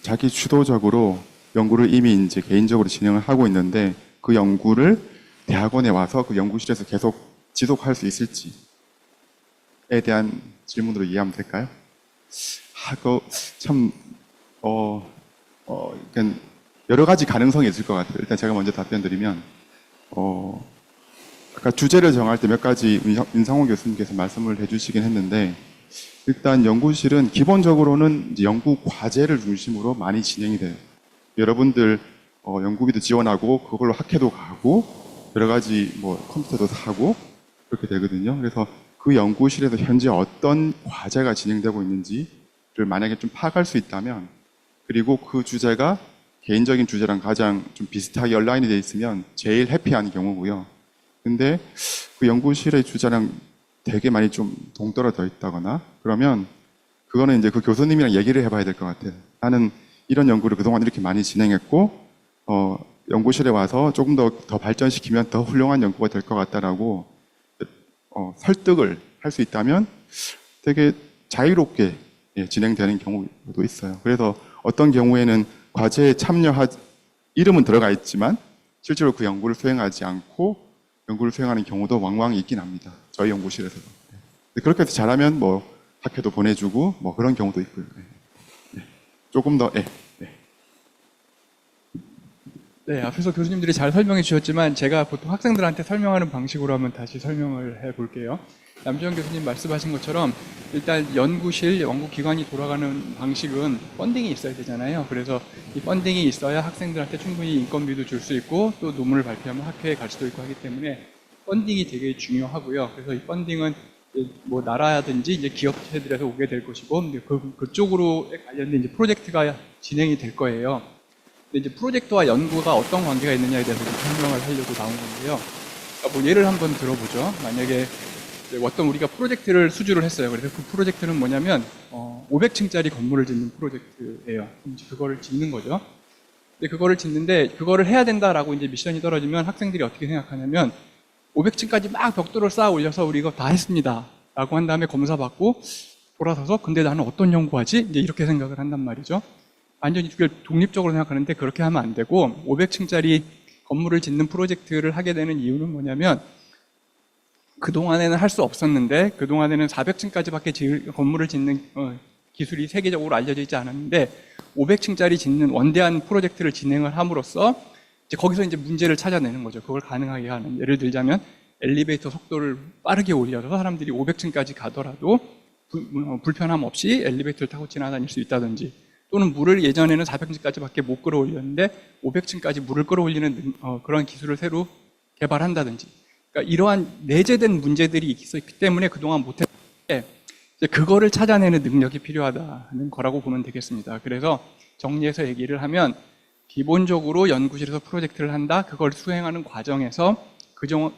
자기 주도적으로 연구를 이미 이제 개인적으로 진행을 하고 있는데 그 연구를 대학원에 와서 그 연구실에서 계속 지속할 수 있을지에 대한 질문으로 이해하면 될까요? 참, 그러니까 여러 가지 가능성이 있을 것 같아요. 일단 제가 먼저 답변 드리면, 아까 주제를 정할 때 몇 가지 윤상호 교수님께서 말씀을 해주시긴 했는데, 일단 연구실은 기본적으로는 이제 연구 과제를 중심으로 많이 진행이 돼요. 여러분들 연구비도 지원하고 그걸로 학회도 가고 여러 가지 뭐 컴퓨터도 사고 그렇게 되거든요. 그래서 그 연구실에서 현재 어떤 과제가 진행되고 있는지를 만약에 좀 파악할 수 있다면, 그리고 그 주제가 개인적인 주제랑 가장 좀 비슷하게 얼라인이 돼 있으면 제일 해피한 경우고요. 근데 그 연구실의 주제랑 되게 많이 좀 동떨어져 있다거나 그러면 그거는 이제 그 교수님이랑 얘기를 해봐야 될 것 같아요. 나는 이런 연구를 그동안 이렇게 많이 진행했고 연구실에 와서 조금 더 발전시키면 더 훌륭한 연구가 될 것 같다라고 설득을 할 수 있다면 되게 자유롭게 진행되는 경우도 있어요. 그래서 어떤 경우에는 과제에 이름은 들어가 있지만 실제로 그 연구를 수행하지 않고 연구를 수행하는 경우도 왕왕 있긴 합니다. 저희 연구실에서도. 그렇게 해서 잘하면 뭐 학회도 보내주고 뭐 그런 경우도 있고요. 조금 더 네, 앞에서 교수님들이 잘 설명해 주셨지만 제가 보통 학생들한테 설명하는 방식으로 한번 다시 설명을 해 볼게요. 남주현 교수님 말씀하신 것처럼 일단 연구실, 연구기관이 돌아가는 방식은 펀딩이 있어야 되잖아요. 그래서 이 펀딩이 있어야 학생들한테 충분히 인건비도 줄 수 있고 또 논문을 발표하면 학회에 갈 수도 있고 하기 때문에 펀딩이 되게 중요하고요. 그래서 이 펀딩은 뭐 나라든지 이제 기업체들에서 오게 될 것이고 그쪽으로 관련된 이제 프로젝트가 진행이 될 거예요. 근데 이제 프로젝트와 연구가 어떤 관계가 있느냐에 대해서 좀 설명을 하려고 나온 건데요. 뭐 예를 한번 들어보죠. 만약에 어떤 우리가 프로젝트를 수주를 했어요. 그래서 그 프로젝트는 뭐냐면 500층짜리 건물을 짓는 프로젝트예요. 이제 그거를 짓는 거죠. 근데 그거를 짓는데 그거를 해야 된다라고 이제 미션이 떨어지면 학생들이 어떻게 생각하냐면 500층까지 막 벽돌을 쌓아 올려서 우리 이거 다 했습니다. 라고 한 다음에 검사 받고 돌아서서 근데 나는 어떤 연구하지? 이제 이렇게 생각을 한단 말이죠. 완전히 그걸 독립적으로 생각하는데 그렇게 하면 안 되고 500층짜리 건물을 짓는 프로젝트를 하게 되는 이유는 뭐냐면 그동안에는 할 수 없었는데 그동안에는 400층까지밖에 건물을 짓는 기술이 세계적으로 알려져 있지 않았는데 500층짜리 짓는 원대한 프로젝트를 진행을 함으로써 이제 거기서 이제 문제를 찾아내는 거죠. 그걸 가능하게 하는. 예를 들자면 엘리베이터 속도를 빠르게 올려서 사람들이 500층까지 가더라도 불편함 없이 엘리베이터를 타고 지나다닐 수 있다든지, 또는 물을 예전에는 400층까지밖에 못 끌어올렸는데 500층까지 물을 끌어올리는 그런 기술을 새로 개발한다든지, 그러니까 이러한 내재된 문제들이 있었기 때문에 그동안 못했는데 이제 그거를 찾아내는 능력이 필요하다는 거라고 보면 되겠습니다. 그래서 정리해서 얘기를 하면, 기본적으로 연구실에서 프로젝트를 한다. 그걸 수행하는 과정에서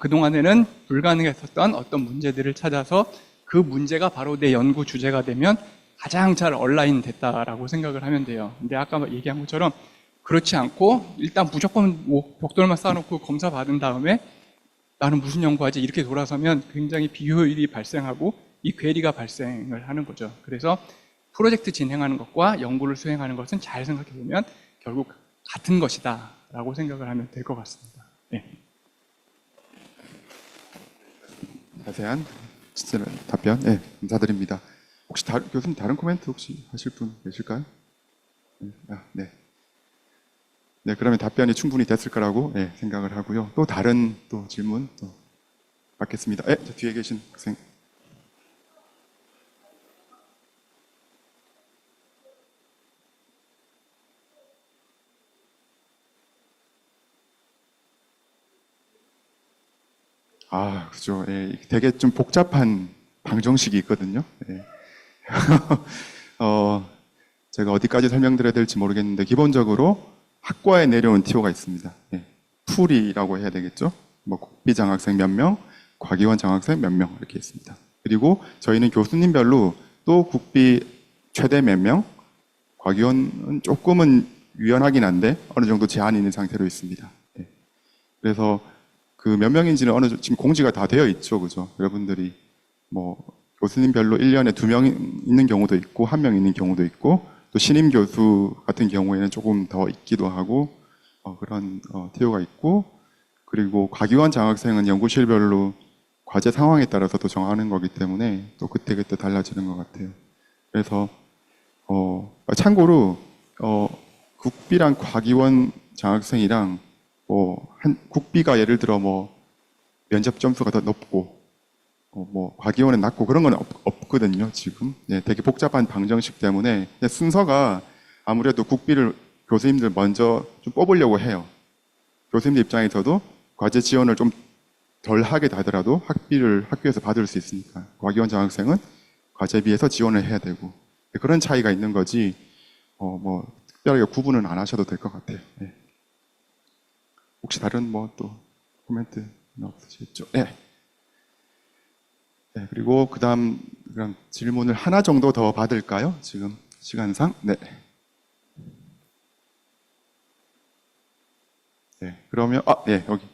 그동안에는 불가능했었던 어떤 문제들을 찾아서 그 문제가 바로 내 연구 주제가 되면 가장 잘 얼라인 됐다라고 생각을 하면 돼요. 근데 아까 얘기한 것처럼 그렇지 않고 일단 무조건 뭐 벽돌만 쌓아놓고 검사 받은 다음에 나는 무슨 연구하지 이렇게 돌아서면 굉장히 비효율이 발생하고 이 괴리가 발생을 하는 거죠. 그래서 프로젝트 진행하는 것과 연구를 수행하는 것은 잘 생각해 보면 결국 같은 것이다 라고 생각을 하면 될 것 같습니다. 네. 자세한 답변, 네, 감사드립니다. 혹시 교수님 다른 코멘트 혹시 하실 분 계실까요? 네. 네, 그러면 답변이 충분히 됐을 거라고 생각을 하고요. 또 다른 또 질문 또 받겠습니다. 저 뒤에 계신 학생. 그죠. 되게 좀 복잡한 방정식이 있거든요. 제가 어디까지 설명드려야 될지 모르겠는데, 기본적으로 학과에 내려온 TO가 있습니다. 풀이라고 해야 되겠죠. 뭐 국비 장학생 몇 명, 과기원 장학생 몇 명 이렇게 있습니다. 그리고 저희는 교수님별로 또 국비 최대 몇 명, 과기원은 조금은 유연하긴 한데 어느 정도 제한이 있는 상태로 있습니다. 그래서 그 몇 명인지는 지금 공지가 다 되어 있죠, 그죠? 여러분들이 뭐 교수님별로 1년에 2명 있는 경우도 있고 1명 있는 경우도 있고, 또 신임 교수 같은 경우에는 조금 더 있기도 하고 그런 TO가 있고, 그리고 과기원 장학생은 연구실별로 과제 상황에 따라서 또 정하는 거기 때문에 또 그때그때 달라지는 것 같아요. 그래서 참고로 국비랑 과기원 장학생이랑 국비가 예를 들어 면접 점수가 더 높고 과기원은 낮고 그런 건 없거든요, 지금. 되게 복잡한 방정식 때문에 순서가 아무래도 국비를 교수님들 먼저 좀 뽑으려고 해요. 교수님들 입장에서도 과제 지원을 좀 덜 하게 되더라도 학비를 학교에서 받을 수 있으니까 과기원 장학생은 과제에 비해서 지원을 해야 되고, 그런 차이가 있는 거지 특별하게 구분은 안 하셔도 될 것 같아요. 혹시 다른 또 코멘트 없으시겠죠? 네. 그리고 그다음 그럼 질문을 하나 정도 더 받을까요? 지금 시간상. 네. 그러면 여기.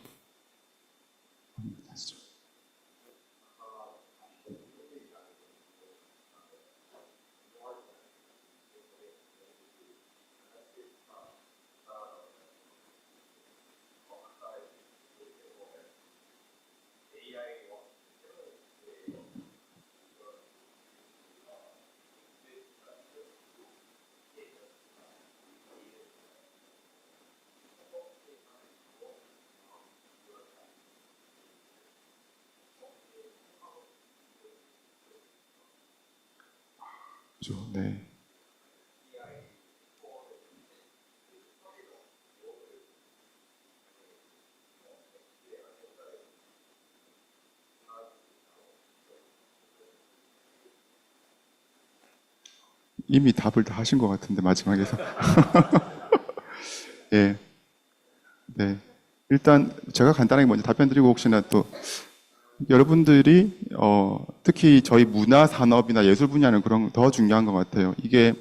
그죠, 네. 이미 답을 다 하신 것 같은데, 마지막에서. 네. 일단 제가 간단하게 먼저 답변 드리고, 혹시나 또 여러분들이 특히 저희 문화 산업이나 예술 분야는 그런 더 중요한 것 같아요. 이게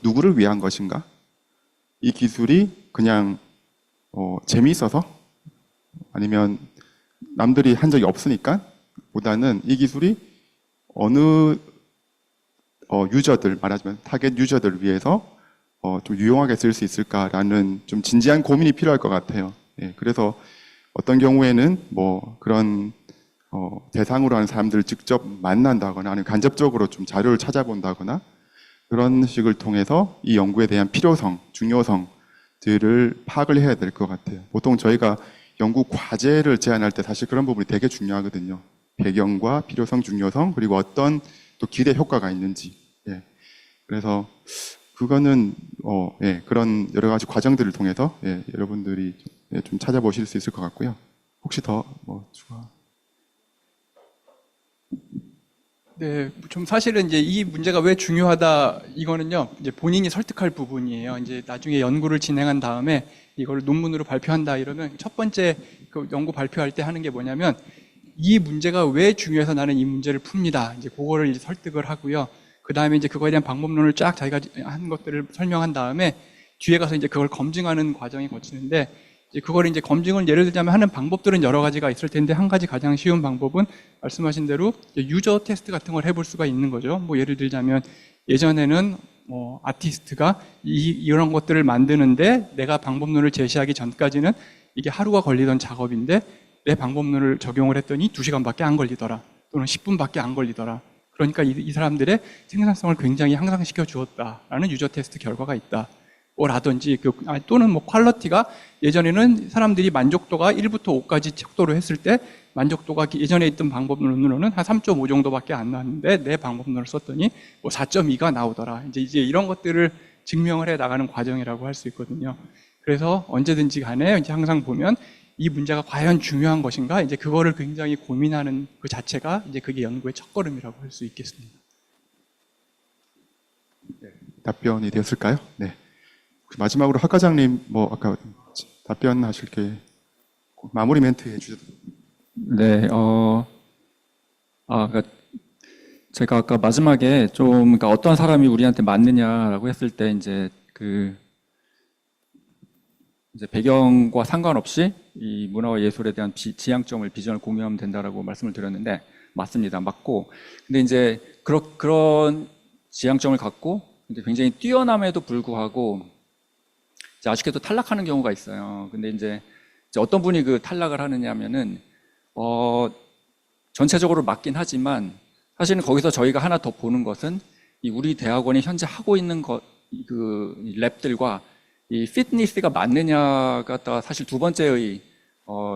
누구를 위한 것인가? 이 기술이 그냥 재미있어서, 아니면 남들이 한 적이 없으니까, 보다는 이 기술이 어느 유저들, 말하자면 타겟 유저들을 위해서 좀 유용하게 쓸 수 있을까라는 좀 진지한 고민이 필요할 것 같아요. 그래서 어떤 경우에는 그런 대상으로 하는 사람들을 직접 만난다거나, 아니면 간접적으로 좀 자료를 찾아본다거나, 그런 식을 통해서 이 연구에 대한 필요성, 중요성들을 파악을 해야 될 것 같아요. 보통 저희가 연구 과제를 제안할 때 사실 그런 부분이 되게 중요하거든요. 배경과 필요성, 중요성, 그리고 어떤 또 기대 효과가 있는지. 예. 그래서 그거는 예, 그런 여러 가지 과정들을 통해서 예, 여러분들이 좀 찾아보실 수 있을 것 같고요. 혹시 더 뭐 추가? 네, 좀 사실은 이제 이 문제가 왜 중요하다 이거는요, 이제 본인이 설득할 부분이에요. 이제 나중에 연구를 진행한 다음에 이걸 논문으로 발표한다 이러면 첫 번째 그 연구 발표할 때 하는 게 뭐냐면 이 문제가 왜 중요해서 나는 이 문제를 풉니다. 이제 그거를 이제 설득을 하고요. 그 다음에 이제 그거에 대한 방법론을 쫙 자기가 한 것들을 설명한 다음에 뒤에 가서 이제 그걸 검증하는 과정이 거치는데 이제 그걸 이제 검증을 예를 들자면 하는 방법들은 여러 가지가 있을 텐데 한 가지 가장 쉬운 방법은 말씀하신 대로 유저 테스트 같은 걸 해볼 수가 있는 거죠. 뭐 예를 들자면 예전에는 뭐 아티스트가 이런 것들을 만드는데 내가 방법론을 제시하기 전까지는 이게 하루가 걸리던 작업인데 내 방법론을 적용을 했더니 2시간밖에 안 걸리더라. 또는 10분밖에 안 걸리더라. 그러니까 이 사람들의 생산성을 굉장히 향상시켜 주었다라는 유저 테스트 결과가 있다. 라든지 또는 뭐 퀄리티가 예전에는 사람들이 만족도가 1부터 5까지 척도로 했을 때 만족도가 예전에 있던 방법론으로는 한 3.5 정도밖에 안 나왔는데 내 방법론을 썼더니 뭐 4.2가 나오더라. 이제 이런 것들을 증명을 해 나가는 과정이라고 할 수 있거든요. 그래서 언제든지 간에 이제 항상 보면 이 문제가 과연 중요한 것인가 이제 그거를 굉장히 고민하는 그 자체가 이제 그게 연구의 첫걸음이라고 할 수 있겠습니다. 답변이 되었을까요? 네. 마지막으로 학 과장님 뭐 아까 답변하실 게 마무리 멘트 해주셔도. 네, 그러니까 제가 아까 마지막에 좀 그러니까 어떤 사람이 우리한테 맞느냐라고 했을 때 이제 이제 배경과 상관없이 이 문화와 예술에 대한 지향점을 비전을 공유하면 된다라고 말씀을 드렸는데 맞습니다, 맞고 근데 이제 그런 지향점을 갖고 이제 굉장히 뛰어남에도 불구하고 이제 아쉽게도 탈락하는 경우가 있어요. 근데 이제 어떤 분이 그 탈락을 하느냐면은 전체적으로 맞긴 하지만 사실은 거기서 저희가 하나 더 보는 것은 이 우리 대학원이 현재 하고 있는 그 랩들과 이 피트니스가 맞느냐가 사실 두 번째의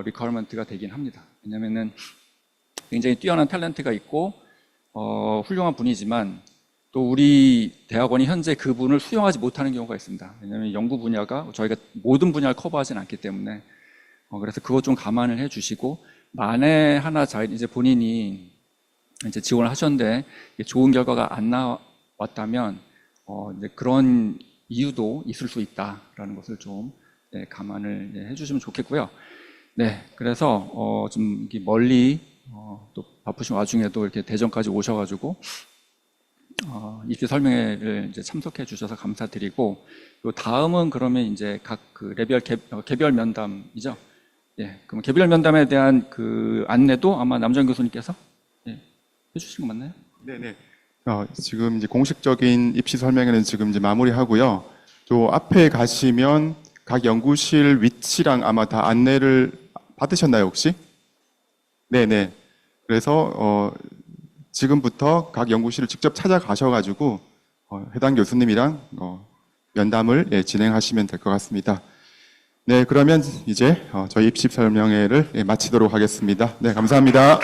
리퀘어먼트가 되긴 합니다. 왜냐면은 굉장히 뛰어난 탤런트가 있고 훌륭한 분이지만 또 우리 대학원이 현재 그분을 수용하지 못하는 경우가 있습니다. 왜냐하면 연구 분야가 저희가 모든 분야를 커버하진 않기 때문에 그래서 그것 좀 감안을 해주시고 만에 하나 이제 본인이 이제 지원을 하셨는데 좋은 결과가 안 나왔다면 이제 그런 이유도 있을 수 있다라는 것을 좀 감안을 해주시면 좋겠고요. 네, 그래서 좀 멀리 또 바쁘신 와중에도 이렇게 대전까지 오셔가지고 입시 설명회를 이제 참석해 주셔서 감사드리고, 요 다음은 그러면 이제 각 그 개별 면담이죠. 예, 그럼 개별 면담에 대한 그 안내도 아마 남정 교수님께서 해주신 거 맞나요? 네네. 지금 이제 공식적인 입시 설명회는 지금 이제 마무리하고요. 저 앞에 가시면 각 연구실 위치랑 아마 다 안내를 받으셨나요, 혹시? 네네. 그래서 지금부터 각 연구실을 직접 찾아가셔가지고 해당 교수님이랑 면담을 진행하시면 될 것 같습니다. 네, 그러면 이제 저희 입시 설명회를 마치도록 하겠습니다. 네, 감사합니다.